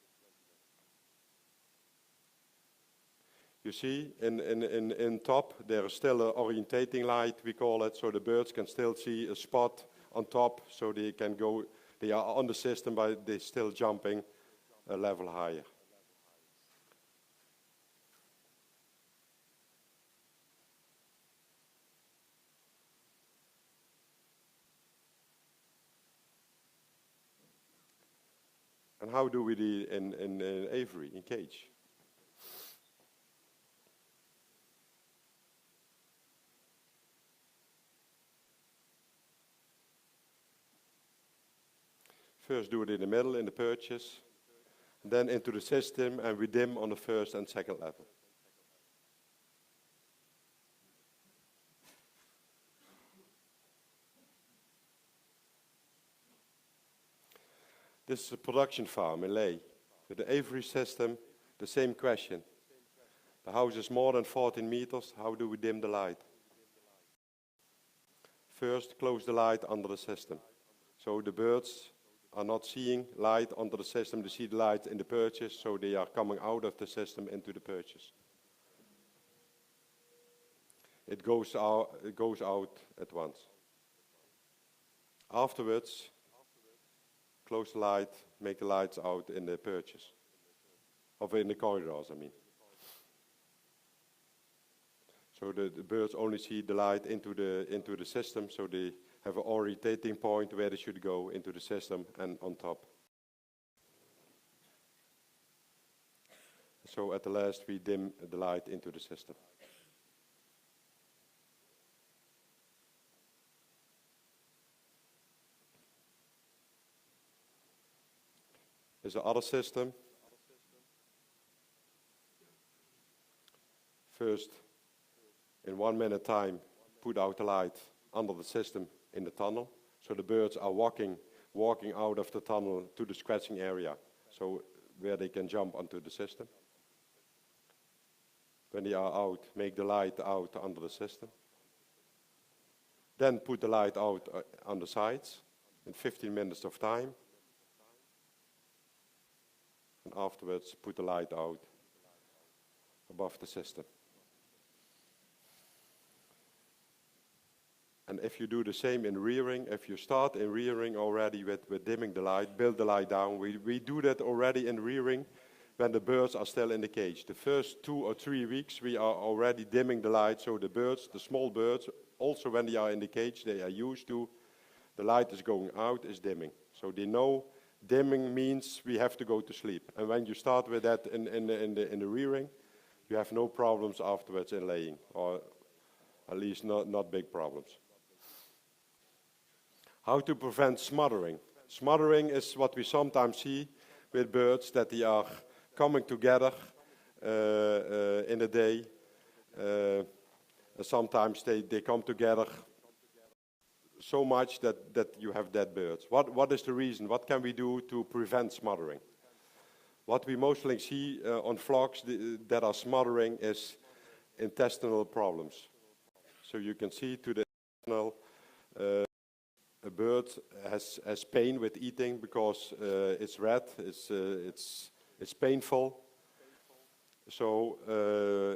You see, in top, there is still an orientating light, we call it, so the birds can still see a spot on top, so they can go, they are on the system, but they're still jumping a level higher. And how do we do in aviary, in cage? First do it in the middle, in the perches, then into the system, and we dim on the first and second level. This is a production farm in Ley. With the aviary system, the same question. The house is more than 14 meters, how do we dim the light? First, close the light under the system. So the birds are not seeing light under the system, they see the light in the perches, so they are coming out of the system into the perches. It goes out at once. Afterwards, close the light, make the lights out in the perches. Or in the corridors, I mean. So the birds only see the light into the system, so they have an orientating point where they should go into the system and on top. So at the last we dim the light into the system. There's another system. First, in 1 minute time, put out the light under the system in the tunnel. So the birds are walking out of the tunnel to the scratching area, so where they can jump onto the system. When they are out, make the light out under the system. Then put the light out on the sides in 15 minutes of time. And afterwards, put the light out above the system. And if you do the same in rearing, if you start in rearing already with dimming the light, build the light down. We do that already in rearing when the birds are still in the cage. The first 2 or 3 weeks we are already dimming the light, so the birds, the small birds, also when they are in the cage, they are used to, the light is going out, is dimming. So they know dimming means we have to go to sleep. And when you start with that in the rearing, you have no problems afterwards in laying, or at least not big problems. How to prevent smothering. Smothering is what we sometimes see with birds, that they are coming together in the day. Sometimes they come together so much that you have dead birds. What is the reason? What can we do to prevent smothering? What we mostly see on flocks that are smothering is intestinal problems. So you can see to the intestinal, a bird has pain with eating because it's red, it's painful. So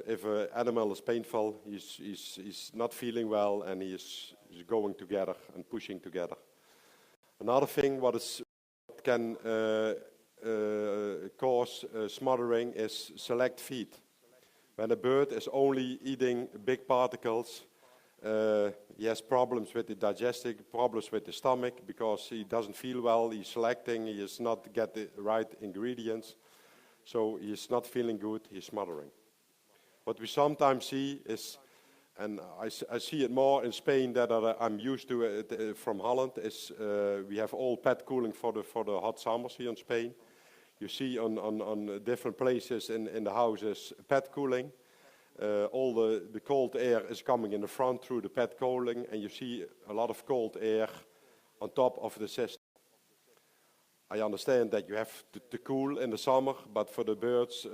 if an animal is painful, he's not feeling well and he's going together and pushing together. Another thing what is can cause smothering is select feed. When a bird is only eating big particles, he has problems with the digestive, problems with the stomach because he doesn't feel well, he's selecting, he does not get the right ingredients, so he's not feeling good, he's smothering. What we sometimes see is, and I see it more in Spain that I'm used to it from Holland, is we have all pet cooling for the hot summers here in Spain. You see on different places in the houses pet cooling. All the cold air is coming in the front through the pet cooling, and you see a lot of cold air on top of the system. I understand that you have to cool in the summer, but for the birds,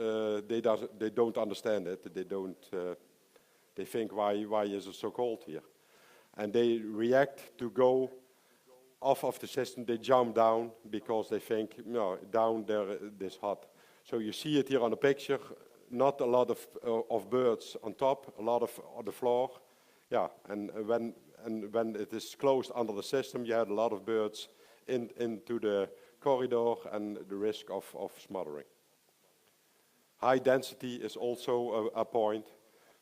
they don't understand it. They think, why is it so cold here? And they react to go off of the system. They jump down because they think, no, down there it is hot. So you see it here on the picture. Not a lot of birds on top, a lot of on the floor. Yeah, and when it is closed under the system, you had a lot of birds into the corridor and the risk of smothering. High density is also a point.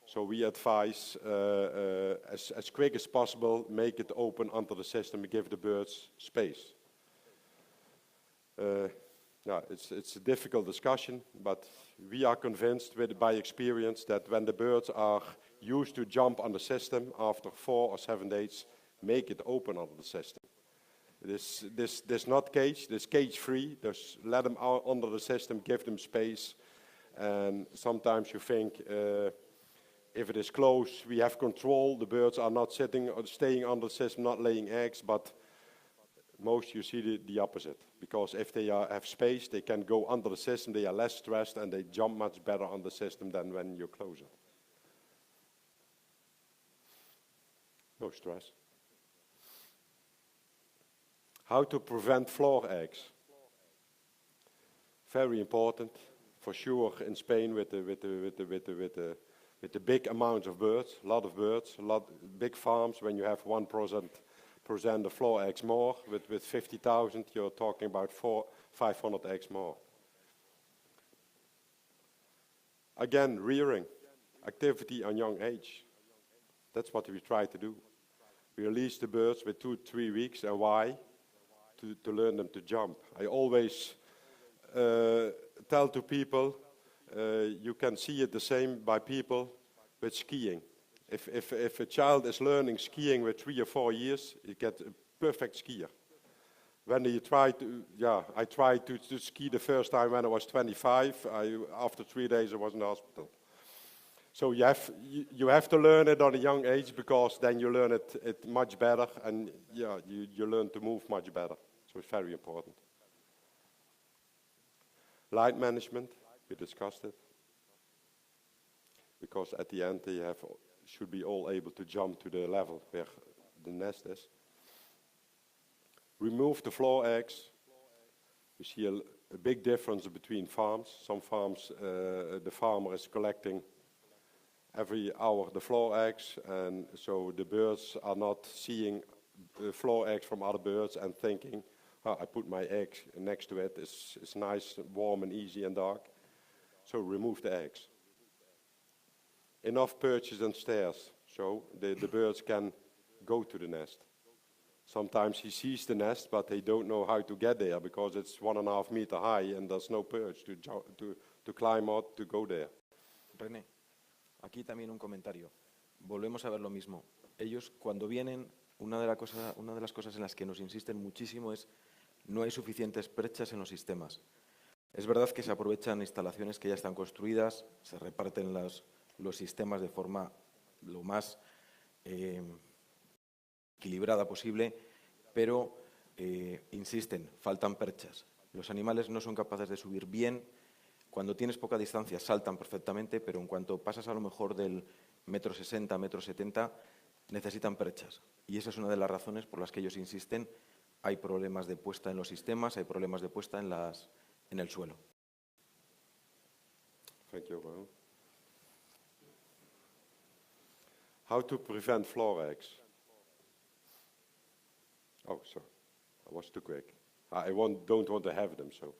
So we advise as quick as possible, make it open under the system and give the birds space. Yeah, it's a difficult discussion, but we are convinced by experience that when the birds are used to jump on the system, after 4 or 7 days, make it open under the system. This not cage, this cage free, just let them out under the system, give them space, and sometimes you think, if it is closed, we have control, the birds are not sitting or staying under the system, not laying eggs, but most you see the opposite. Because if they have space, they can go under the system, they are less stressed, and they jump much better on the system than when you close it. No stress. How to prevent floor eggs? Very important, for sure, in Spain with the big amount of birds, a lot of birds, big farms. When you have 1% of floor eggs more, with 50,000, you're talking about 500 eggs more. Again, rearing, activity on young age. That's what we try to do. We release the birds with 2-3 weeks, and why? To learn them to jump. I always tell to people, you can see it the same by people with skiing. If a child is learning skiing with 3 or 4 years, you get a perfect skier. When you try to, I tried to ski the first time when I was 25. After 3 days, I was in the hospital. So you have to learn it at a young age, because then you learn it much better, and you learn to move much better. So it's very important. Light management, we discussed it. Because at the end they should be all able to jump to the level where the nest is. Remove the floor eggs. You see a big difference between farms. Some farms, the farmer is collecting every hour the floor eggs, and so the birds are not seeing floor eggs from other birds and thinking, I put my egg next to it, it's nice, warm and easy and dark. So remove the eggs. Enough perches and stairs, so the birds can go to the nest. Sometimes he sees the nest, but they don't know how to get there, because it's 1.5 meters high and there's no perch to climb out to go there. René, aquí también un comentario. Volvemos a ver lo mismo. Ellos, cuando vienen, una de las cosas en las que nos insisten muchísimo es no hay suficientes perchas en los sistemas. Es verdad que se aprovechan instalaciones que ya están construidas, se reparten los sistemas de forma lo más equilibrada posible, pero insisten, faltan perchas. Los animales no son capaces de subir bien. Cuando tienes poca distancia saltan perfectamente, pero en cuanto pasas a lo mejor del 1,60 m, 1,70 m, necesitan perchas. Y esa es una de las razones por las que ellos insisten. Hay problemas de puesta en los sistemas, hay problemas de puesta en el suelo. Thank you, Ron. How to prevent floor eggs? Oh, sorry, I was too quick. don't want to have them. So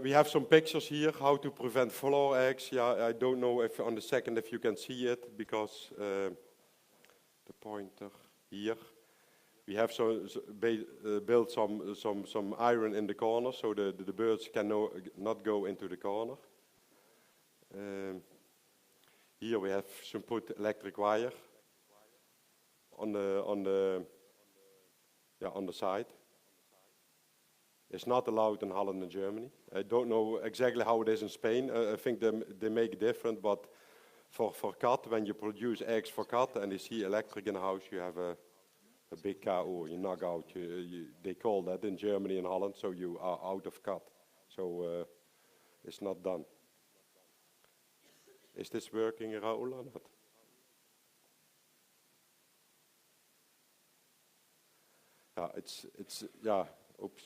we have some pictures here how to prevent floor eggs. Yeah, I don't know if on the second if you can see it because the pointer here. We have built some iron in the corner so the birds not go into the corner. Here we have some put electric wire on the side. It's not allowed in Holland and Germany. I don't know exactly how it is in Spain. I think they make it different, but for cat, when you produce eggs for cat and they see electric in the house, you have a big KO, you knock out. They call that in Germany and Holland, so you are out of cat. So it's not done. Is this working, Raoul, or not? Yeah, oops.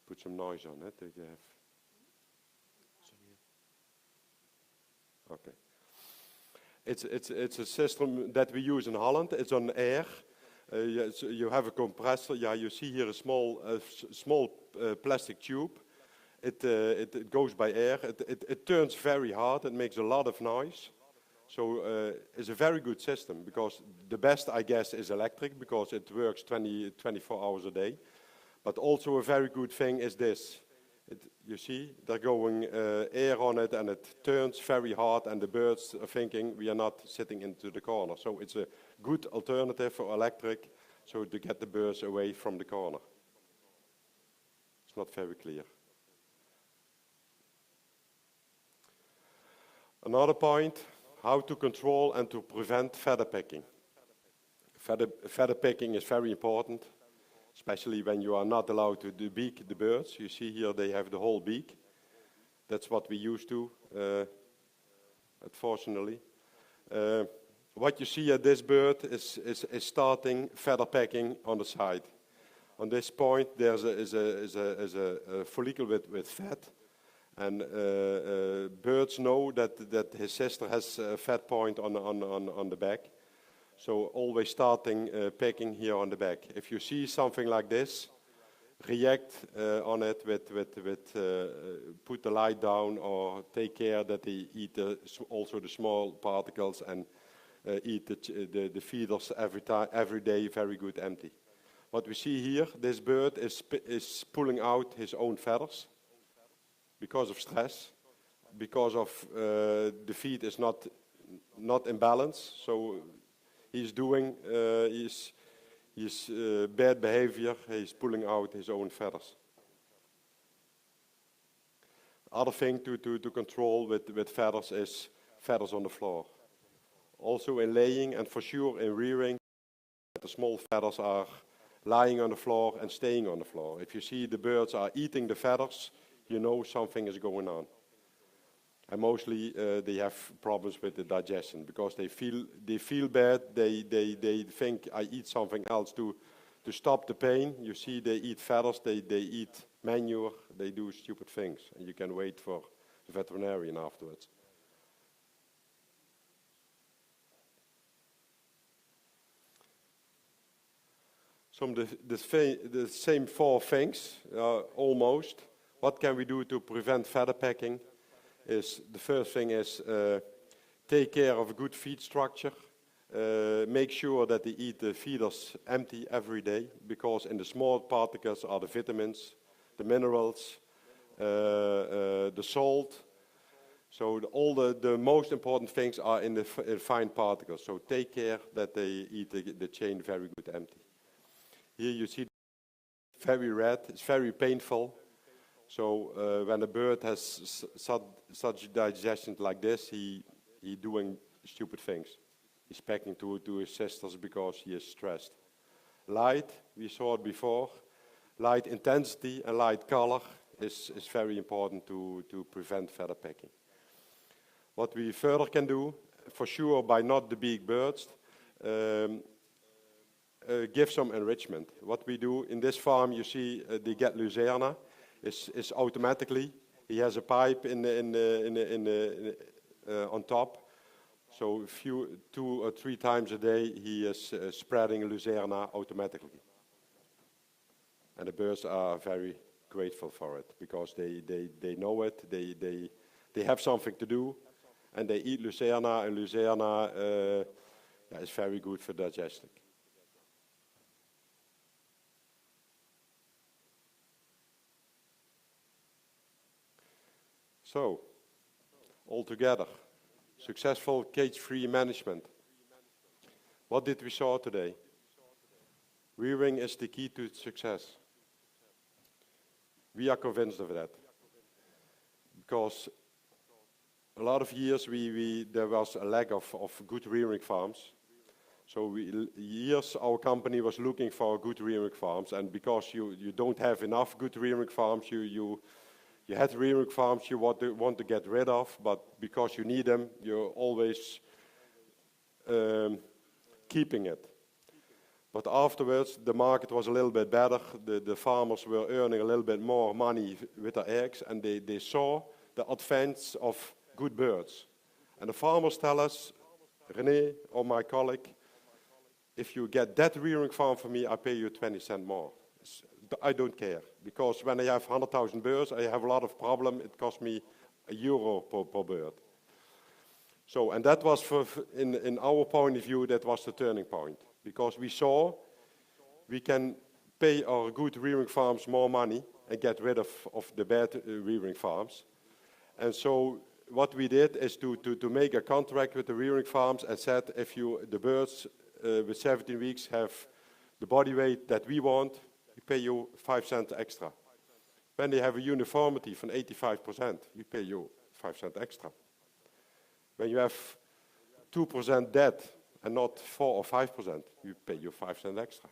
Put some noise on it if you have. Okay. It's a system that we use in Holland. It's on air. You have a compressor. Yeah, you see here a small plastic tube. It goes by air. It turns very hard. It makes a lot of noise. So it's a very good system because the best, I guess, is electric because it works 24 hours a day. But also a very good thing is this. You see, they're going air on it and it turns very hard and the birds are thinking we are not sitting into the corner. So it's a good alternative for electric so to get the birds away from the corner. It's not very clear. Another point, how to control and to prevent feather pecking. Feather pecking is very important. Especially when you are not allowed to beak the birds. You see here they have the whole beak. That's what we used to, unfortunately. What you see at this bird is starting feather pecking on the side. On this point there's a follicle with fat. And birds know that his sister has a fat point on the back. So always starting pecking here on the back. If you see something like this, react on it with put the light down or take care that they eat also the small particles and eat the feeders every day very good empty. What we see here, this bird is pulling out his own feathers because of stress, because of the feed is not in balance. So he's doing his bad behavior. He's pulling out his own feathers. Other thing to control with feathers is feathers on the floor. Also in laying and for sure in rearing, the small feathers are lying on the floor and staying on the floor. If you see the birds are eating the feathers, you know something is going on. And mostly they have problems with the digestion because they feel bad. They think I eat something else to stop the pain. You see they eat feathers, they eat manure, they do stupid things. And you can wait for the veterinarian afterwards. The same four things, almost. What can we do to prevent feather pecking? The first thing is take care of a good feed structure. Make sure that they eat the feeders empty every day because in the small particles are the vitamins, the minerals, the salt. So all the most important things are in the fine particles. So take care that they eat the chain very good empty. Here you see very red, it's very painful. So when a bird has such digestion like this, he doing stupid things. He's pecking to his sisters because he is stressed. Light, we saw it before. Light intensity and light color is very important to prevent feather pecking. What we further can do, for sure by not the big birds, give some enrichment. What we do in this farm, you see, they get Luzerna. Is automatically. He has a pipe on top. So 2 or 3 times a day, he is spreading Luzerna automatically. And the birds are very grateful for it because they know it, they have something to do, and they eat Luzerna, and Luzerna is very good for digesting. So, altogether, successful cage-free management. What did we saw today? Rearing is the key to success. We are convinced of that. Because a lot of years there was a lack of good rearing farms. So years our company was looking for good rearing farms, and because you don't have enough good rearing farms, you had rearing farms you want to get rid of, but because you need them, you're always keeping it. But afterwards, the market was a little bit better. The farmers were earning a little bit more money with their eggs, and they saw the advance of good birds. And the farmers tell us, René or my colleague, if you get that rearing farm for me, I pay you 20 cents more. I don't care, because when I have 100,000 birds, I have a lot of problem. It costs me €1 per bird. So, and that was, in our point of view, that was the turning point. Because we saw we can pay our good rearing farms more money and get rid of the bad rearing farms. And so what we did is to make a contract with the rearing farms and said, if the birds with 17 weeks have the body weight that we want, we pay you 5 cents extra. When they have a uniformity from 85%, we pay you 5 cents extra. When you have 2% dead and not 4 or 5%, we pay you 5 cents extra.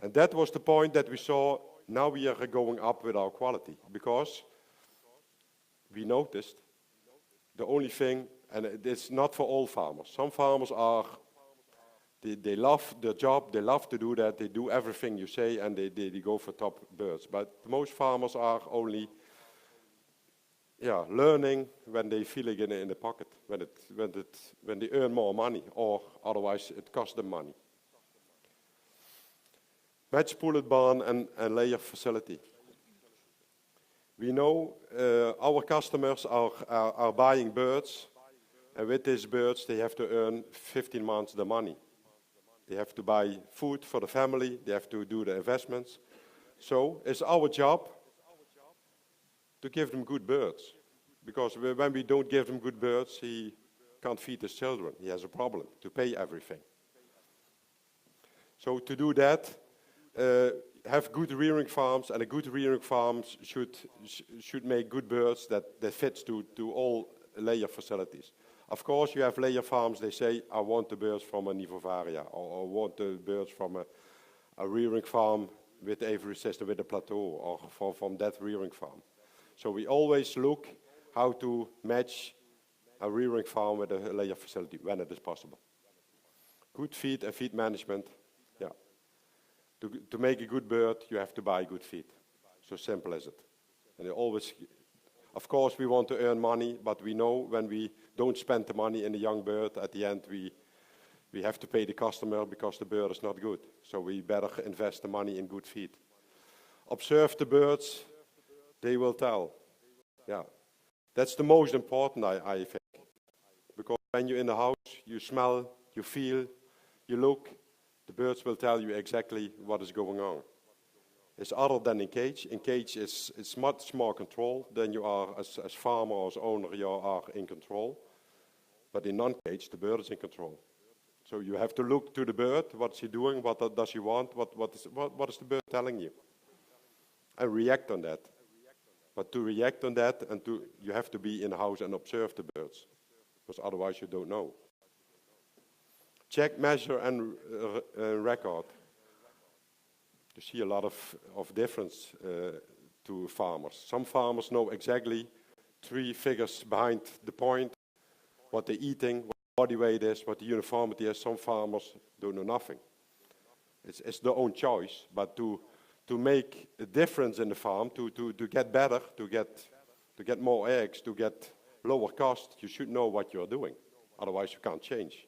And that was the point that we saw. Now we are going up with our quality, because we noticed the only thing, and it's not for all farmers. Some farmers they love their job, they love to do that, they do everything you say, and they go for top birds. But most farmers are only learning when they feel it in the pocket, when they earn more money, or otherwise it costs them money. Match pullet barn and layer facility. We know our customers are buying birds, and with these birds they have to earn 15 months the money. They have to buy food for the family, they have to do the investments. So it's our job to give them good birds. Because when we don't give them good birds, he can't feed his children. He has a problem to pay everything. So to do that, have good rearing farms, and a good rearing farms should make good birds that fits to all layer facilities. Of course, you have layer farms, they say, I want the birds from a Nivovaria, or I want the birds from a rearing farm with aviary system with a plateau, or from that rearing farm. So we always look how to match a rearing farm with a layer facility when it is possible. Good feed and feed management, yeah. To make a good bird, you have to buy good feed. So simple as it. And they always, of course, we want to earn money, but we know when we don't spend the money in the young bird, at the end we have to pay the customer because the bird is not good. So we better invest the money in good feed. Observe the birds, they will tell. Yeah, that's the most important, I think. Because when you're in the house, you smell, you feel, you look, the birds will tell you exactly what is going on. It's other than in cage. In cage, it's much more control than you are as farmer or as owner, you are in control. But in non-cage, the bird is in control. So you have to look to the bird, what's he doing, what does he want, what is the bird telling you? And react on that. But to react on that, you have to be in the house and observe the birds, because otherwise you don't know. Check, measure, and record. You see a lot of difference to farmers. Some farmers know exactly 3 figures behind the point, what they're eating, what the body weight is, what the uniformity is. Some farmers don't know nothing. It's their own choice, but to make a difference in the farm, to get better, to get more eggs, to get lower cost, you should know what you're doing. Otherwise, you can't change.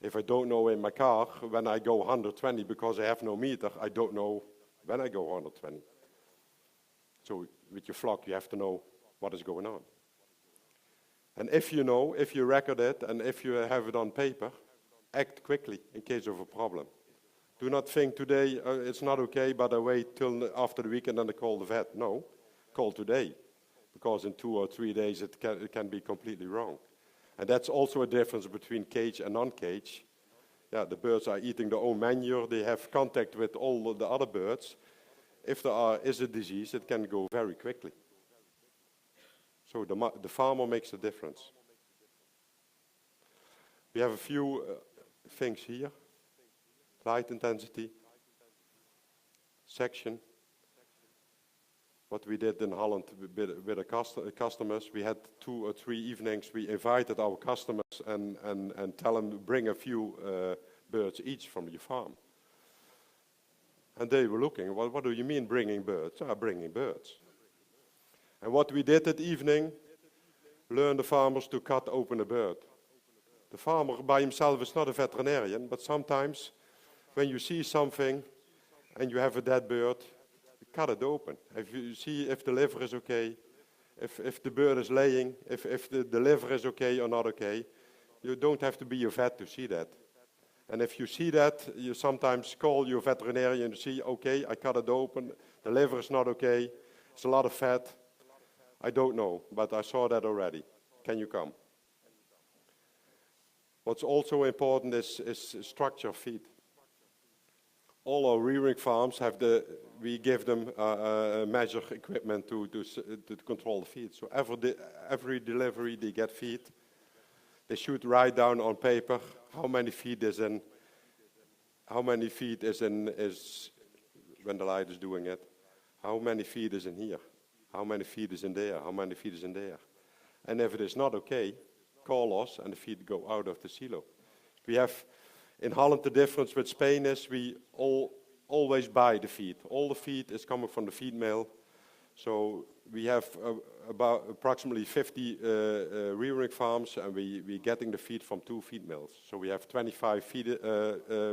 If I don't know in my car when I go 120 because I have no meter, I don't know when I go 120. So with your flock, you have to know what is going on. And if you know, if you record it, and if you have it on paper, act quickly in case of a problem. Do not think today it's not okay, but I wait till after the weekend and I call the vet. No, call today, because in 2 or 3 days it can be completely wrong. And that's also a difference between cage and non-cage. Yeah, the birds are eating their own manure. They have contact with all the other birds. If there is a disease, it can go very quickly. So the farmer makes a difference. We have a few things here. Light intensity, section. What we did in Holland with the customers, we had 2 or 3 evenings. We invited our customers and tell them to bring a few birds each from your farm. And they were looking, well, what do you mean bringing birds? Bringing birds. And what we did that evening, learn the farmers to cut open a bird. The farmer by himself is not a veterinarian, but sometimes when you see something and you have a dead bird, cut it open. If you see if the liver is okay, if the bird is laying, if the liver is okay or not okay, you don't have to be a vet to see that. And if you see that, you sometimes call your veterinarian to see, okay, I cut it open, the liver is not okay, it's a lot of fat. I don't know, but I saw that already. Can you come? What's also important is structure feed. All our rearing farms we give them measure equipment to control the feed. So every delivery they get feed. They should write down on paper how many feed is when the light is doing it, how many feed is in here, how many feed is in there, how many feed is in there. And if it is not okay, call us and the feed go out of the silo. We have in Holland the difference with Spain is we always buy the feed. All the feed is coming from the feed mill. So we have about approximately 50 rearing farms, and we're getting the feed from 2 feed mills. So we have 25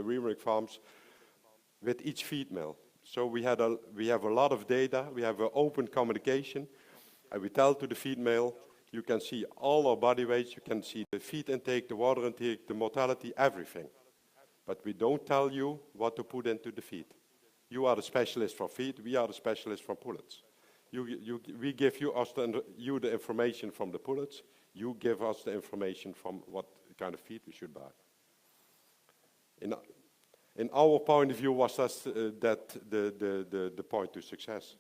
rearing farms with each feed mill. So we have a lot of data. We have an open communication, and we tell to the feed mill, you can see all our body weights, you can see the feed intake, the water intake, the mortality, everything. But we don't tell you what to put into the feed. You are the specialist for feed, we are the specialist for pullets. We give you the information from the pullets, you give us the information from what kind of feed we should buy. In our point of view, was that the point to success.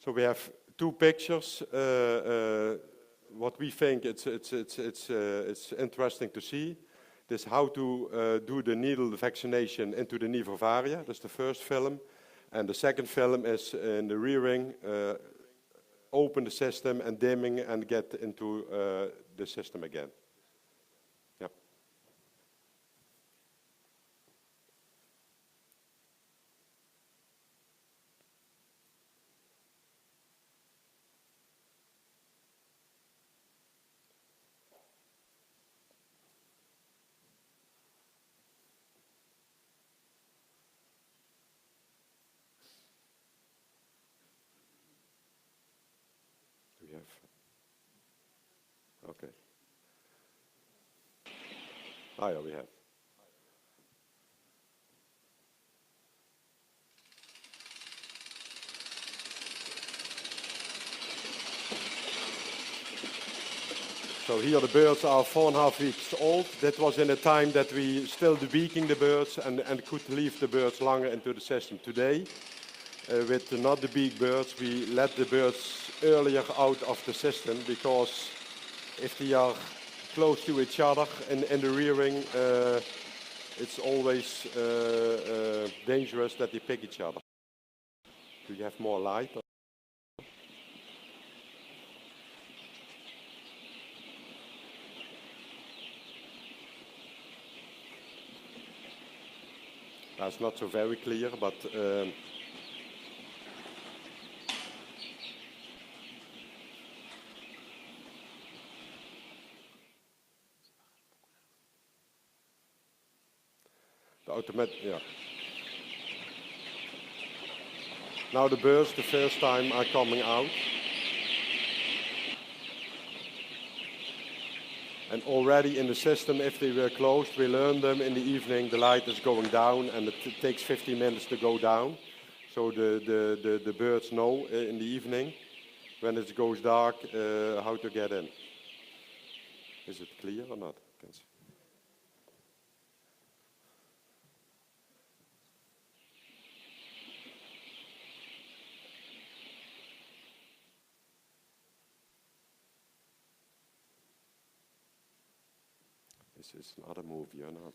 So we have 2 pictures. What we think it's interesting to see is how to do the needle vaccination into the Nivovaria. That's the first film, and the second film is in the rearing. Open the system and dimming and get into the system again. Yep. Okay. Ah, yeah, we have. So here the birds are 4.5 weeks old. That was in a time that we still debeaking the birds and could leave the birds longer into the system. Today, with not the big birds, we let the birds earlier out of the system because if they are close to each other in the rearing, it's always dangerous that they pick each other. Do you have more light? That's not so very clear, but the automatic, yeah. Now the birds, the first time, are coming out. And already in the system, if they were closed, we learn them in the evening, the light is going down and it takes 15 minutes to go down. So the birds know in the evening, when it goes dark, how to get in. Is it clear or not? This is another movie or not?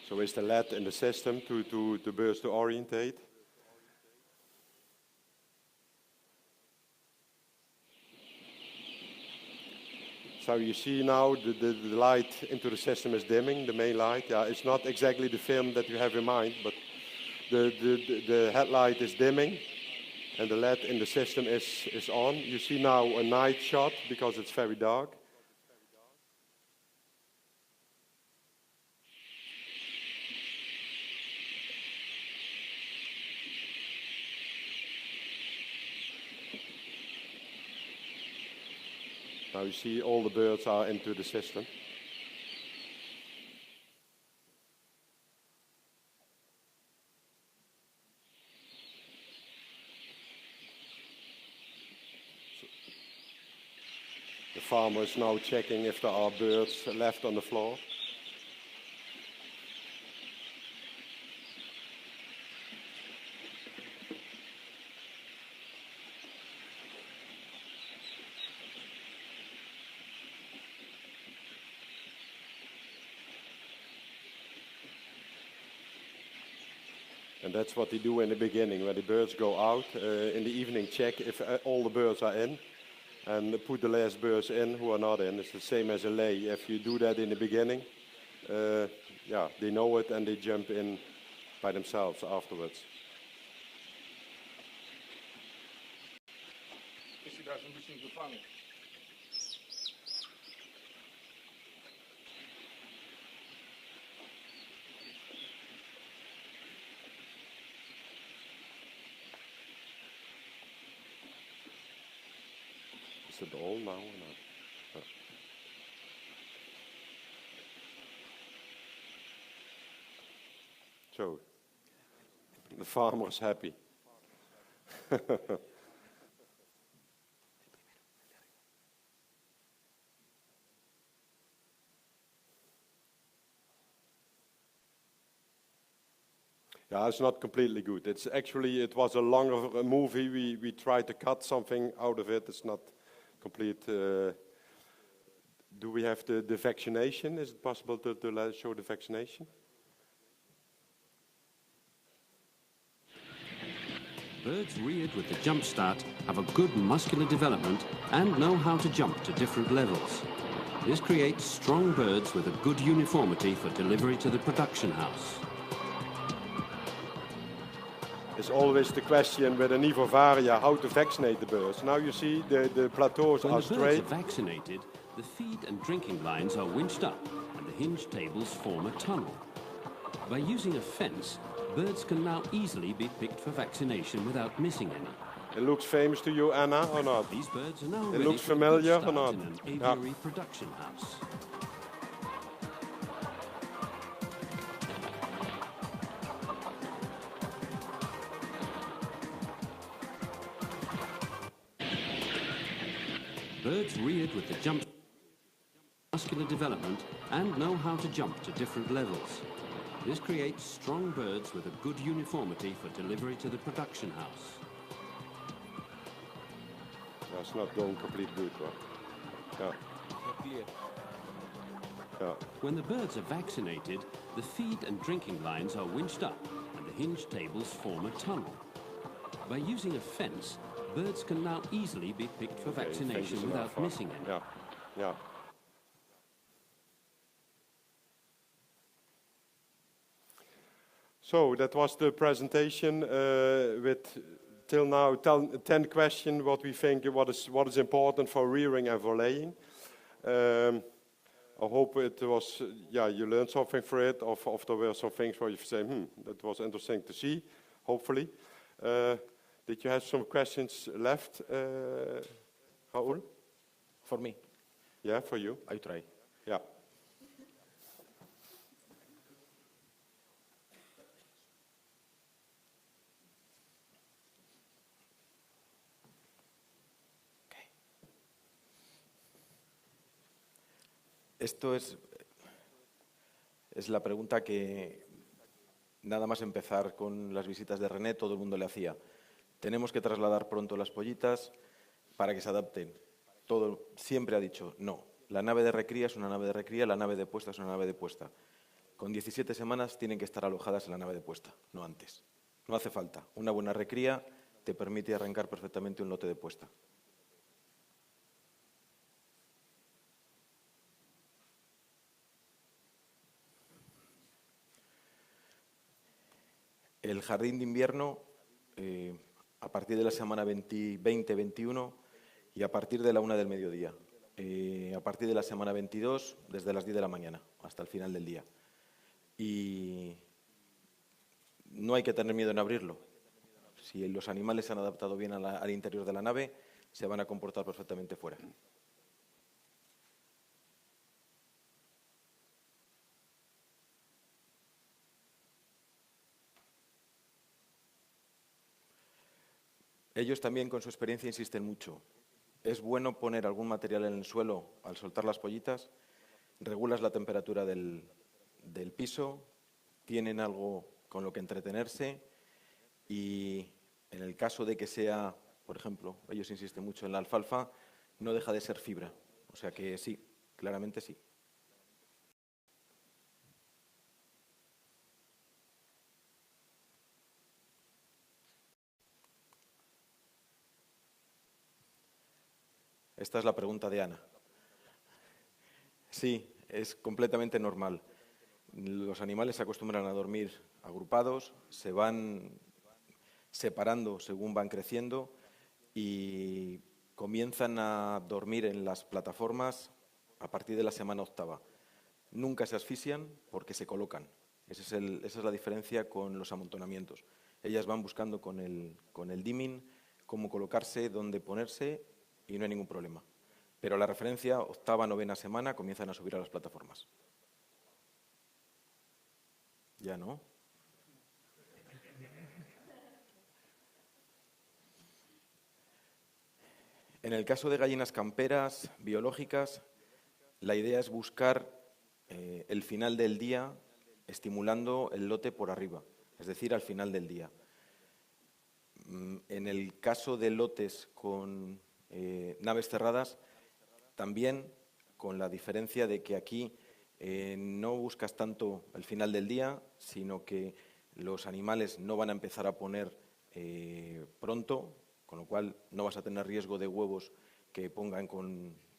So is the LED in the system to the birds to orientate? So you see now the light into the system is dimming, the main light. Yeah, it's not exactly the film that you have in mind, but the headlight is dimming and the LED in the system is on. You see now a night shot because it's very dark. Now you see all the birds are into the system. So the farmer is now checking if there are birds left on the floor. And that's what they do in the beginning, when the birds go out. In the evening, check if all the birds are in, and put the last birds in who are not in. It's the same as a lay. If you do that in the beginning, yeah, they know it and they jump in by themselves afterwards. Is hij daar zo'n beetje gevangen? Is it all now or not? Yeah. So, the farmer is happy. Yeah, it's not completely good. It's actually, it was a longer movie. We tried to cut something out of it. It's not complete. Do we have the vaccination? Is it possible to show the vaccination? Birds reared with the jump start have a good muscular development and know how to jump to different levels. This creates strong birds with a good uniformity for delivery to the production house. It's always the question with an Nivovaria how to vaccinate the birds. Now you see the plateaus When are the birds straight. are vaccinated, the feed and drinking lines are winched up and the hinge tables form a tunnel. By using a fence, birds can now easily be picked for vaccination without missing any. It looks famous to you, Anna, or not? These birds are now It ready looks for a good familiar or start not? in an Yeah. aviary production house. Birds reared with the jump muscular development and know how to jump to different levels. This creates strong birds with a good uniformity for delivery to the production house. That's not going complete good, right? Yeah. Clear. Yeah. When the birds are vaccinated, the feed and drinking lines are winched up and the hinge tables form a tunnel. By using a fence, birds can now easily be picked for vaccination without missing any. Yeah, yeah. So that was the presentation with till now 10 questions. What we think what is important for rearing and for laying. I hope it was you learned something from it. Or there were some things where you say that was interesting to see. Hopefully, did you have some questions left, Raúl? For me? Yeah, for you. I try. Yeah. Esto es la pregunta que, nada más empezar con las visitas de René, todo el mundo le hacía. Tenemos que trasladar pronto las pollitas para que se adapten. Siempre ha dicho, no, la nave de recría es una nave de recría, la nave de puesta es una nave de puesta. Con 17 semanas tienen que estar alojadas en la nave de puesta, no antes. No hace falta. Una buena recría te permite arrancar perfectamente un lote de puesta. El jardín de invierno, a partir de la semana 20-21 y a partir de la 1 del mediodía. A partir de la semana 22, desde las 10 de la mañana hasta el final del día. Y no hay que tener miedo en abrirlo. Si los animales se han adaptado bien al interior de la nave, se van a comportar perfectamente fuera. Ellos también, con su experiencia, insisten mucho. Es bueno poner algún material en el suelo al soltar las pollitas, regulas la temperatura del piso, tienen algo con lo que entretenerse y en el caso de que sea, por ejemplo, ellos insisten mucho en la alfalfa, no deja de ser fibra. O sea que sí, claramente sí. Esta es la pregunta de Ana. Sí, es completamente normal. Los animales se acostumbran a dormir agrupados, se van separando según van creciendo y comienzan a dormir en las plataformas a partir de la semana 8ª. Nunca se asfixian porque se colocan. Esa es la diferencia con los amontonamientos. Ellas van buscando con el dimming cómo colocarse, dónde ponerse y no hay ningún problema. Pero a la referencia 8ª, 9ª semana comienzan a subir a las plataformas. ¿Ya no? En el caso de gallinas camperas biológicas, la idea es buscar el final del día estimulando el lote por arriba, es decir, al final del día. En el caso de lotes con naves cerradas, también con la diferencia de que aquí no buscas tanto el final del día, sino que los animales no van a empezar a poner pronto, con lo cual no vas a tener riesgo de huevos que pongan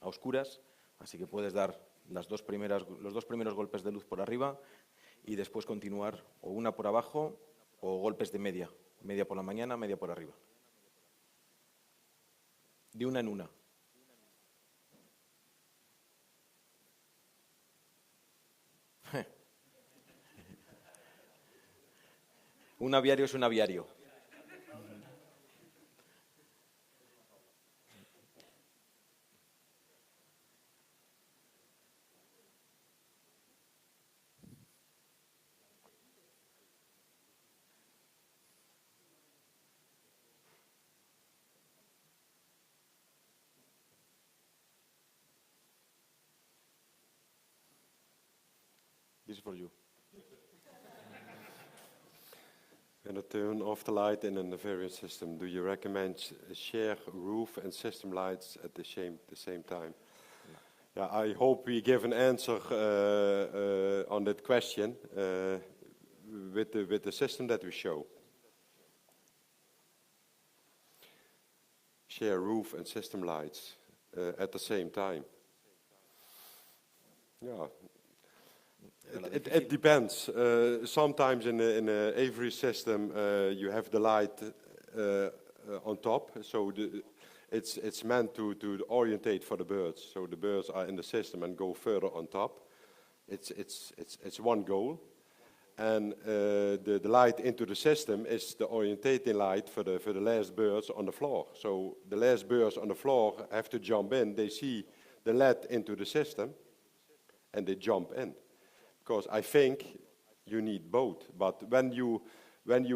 a oscuras, así que puedes dar los dos primeros golpes de luz por arriba y después continuar o una por abajo o golpes de media por la mañana, media por arriba. De una en una. Un aviario es un aviario. This is for you. When you turn off the light in an Avarian system, do you recommend share roof and system lights at the same time? Yeah, I hope we give an answer on that question with the system that we show. share roof and system lights at the same time. Yeah. It depends. Sometimes in a Avery system, you have the light on top, so it's meant to orientate for the birds. So the birds are in the system and go further on top. It's one goal, and the light into the system is the orientating light for the last birds on the floor. So the last birds on the floor have to jump in. They see the LED into the system, and they jump in. Because I think you need both. But when you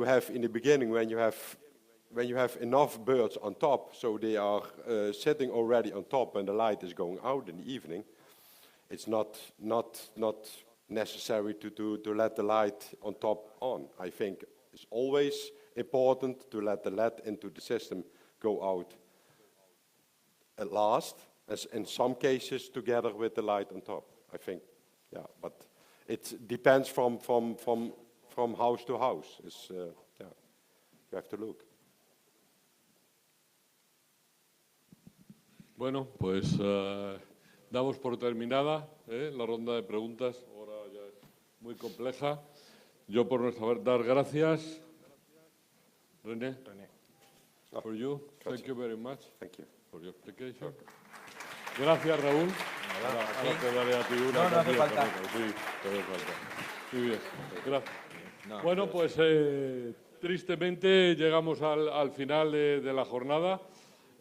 have in the beginning, when you have enough birds on top, so they are sitting already on top when the light is going out in the evening, it's not necessary to let the light on top on. I think it's always important to let the LED into the system go out at last, as in some cases together with the light on top. I think, yeah, but it depends from house to house. Yeah, you have to look. Bueno, pues damos por terminada la ronda de preguntas. Ahora ya es muy compleja. Yo por nuestra parte dar gracias. René. For you. Thank you very much. Thank you For your application. Gracias, Raúl. Ahora te daré a ti una. No hace falta. Sí, te hace falta. Muy bien, gracias. No, bueno, pues tristemente llegamos al final de la jornada.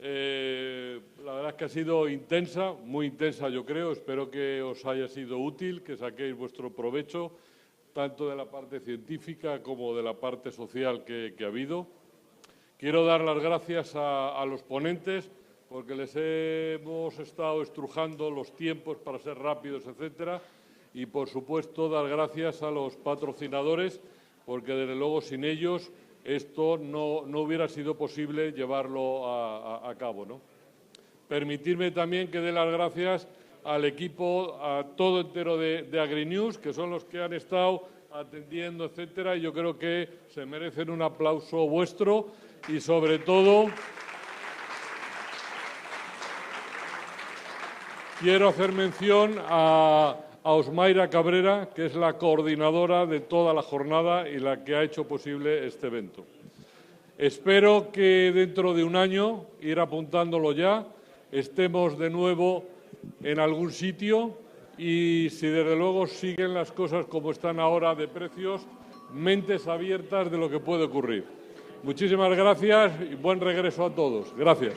La verdad es que ha sido intensa, muy intensa yo creo. Espero que os haya sido útil, que saquéis vuestro provecho, tanto de la parte científica como de la parte social que ha habido. Quiero dar las gracias a los ponentes, porque les hemos estado estrujando los tiempos para ser rápidos, etcétera, y por supuesto dar gracias a los patrocinadores, porque desde luego sin ellos esto no hubiera sido posible llevarlo a cabo, ¿no? Permitirme también que dé las gracias al equipo, a todo entero de AgriNews, que son los que han estado atendiendo, etcétera, y yo creo que se merecen un aplauso vuestro y sobre todo quiero hacer mención a Osmaira Cabrera, que es la coordinadora de toda la jornada y la que ha hecho posible este evento. Espero que dentro de un año, ir apuntándolo ya, estemos de nuevo en algún sitio y si desde luego siguen las cosas como están ahora de precios, mentes abiertas de lo que puede ocurrir. Muchísimas gracias y buen regreso a todos. Gracias.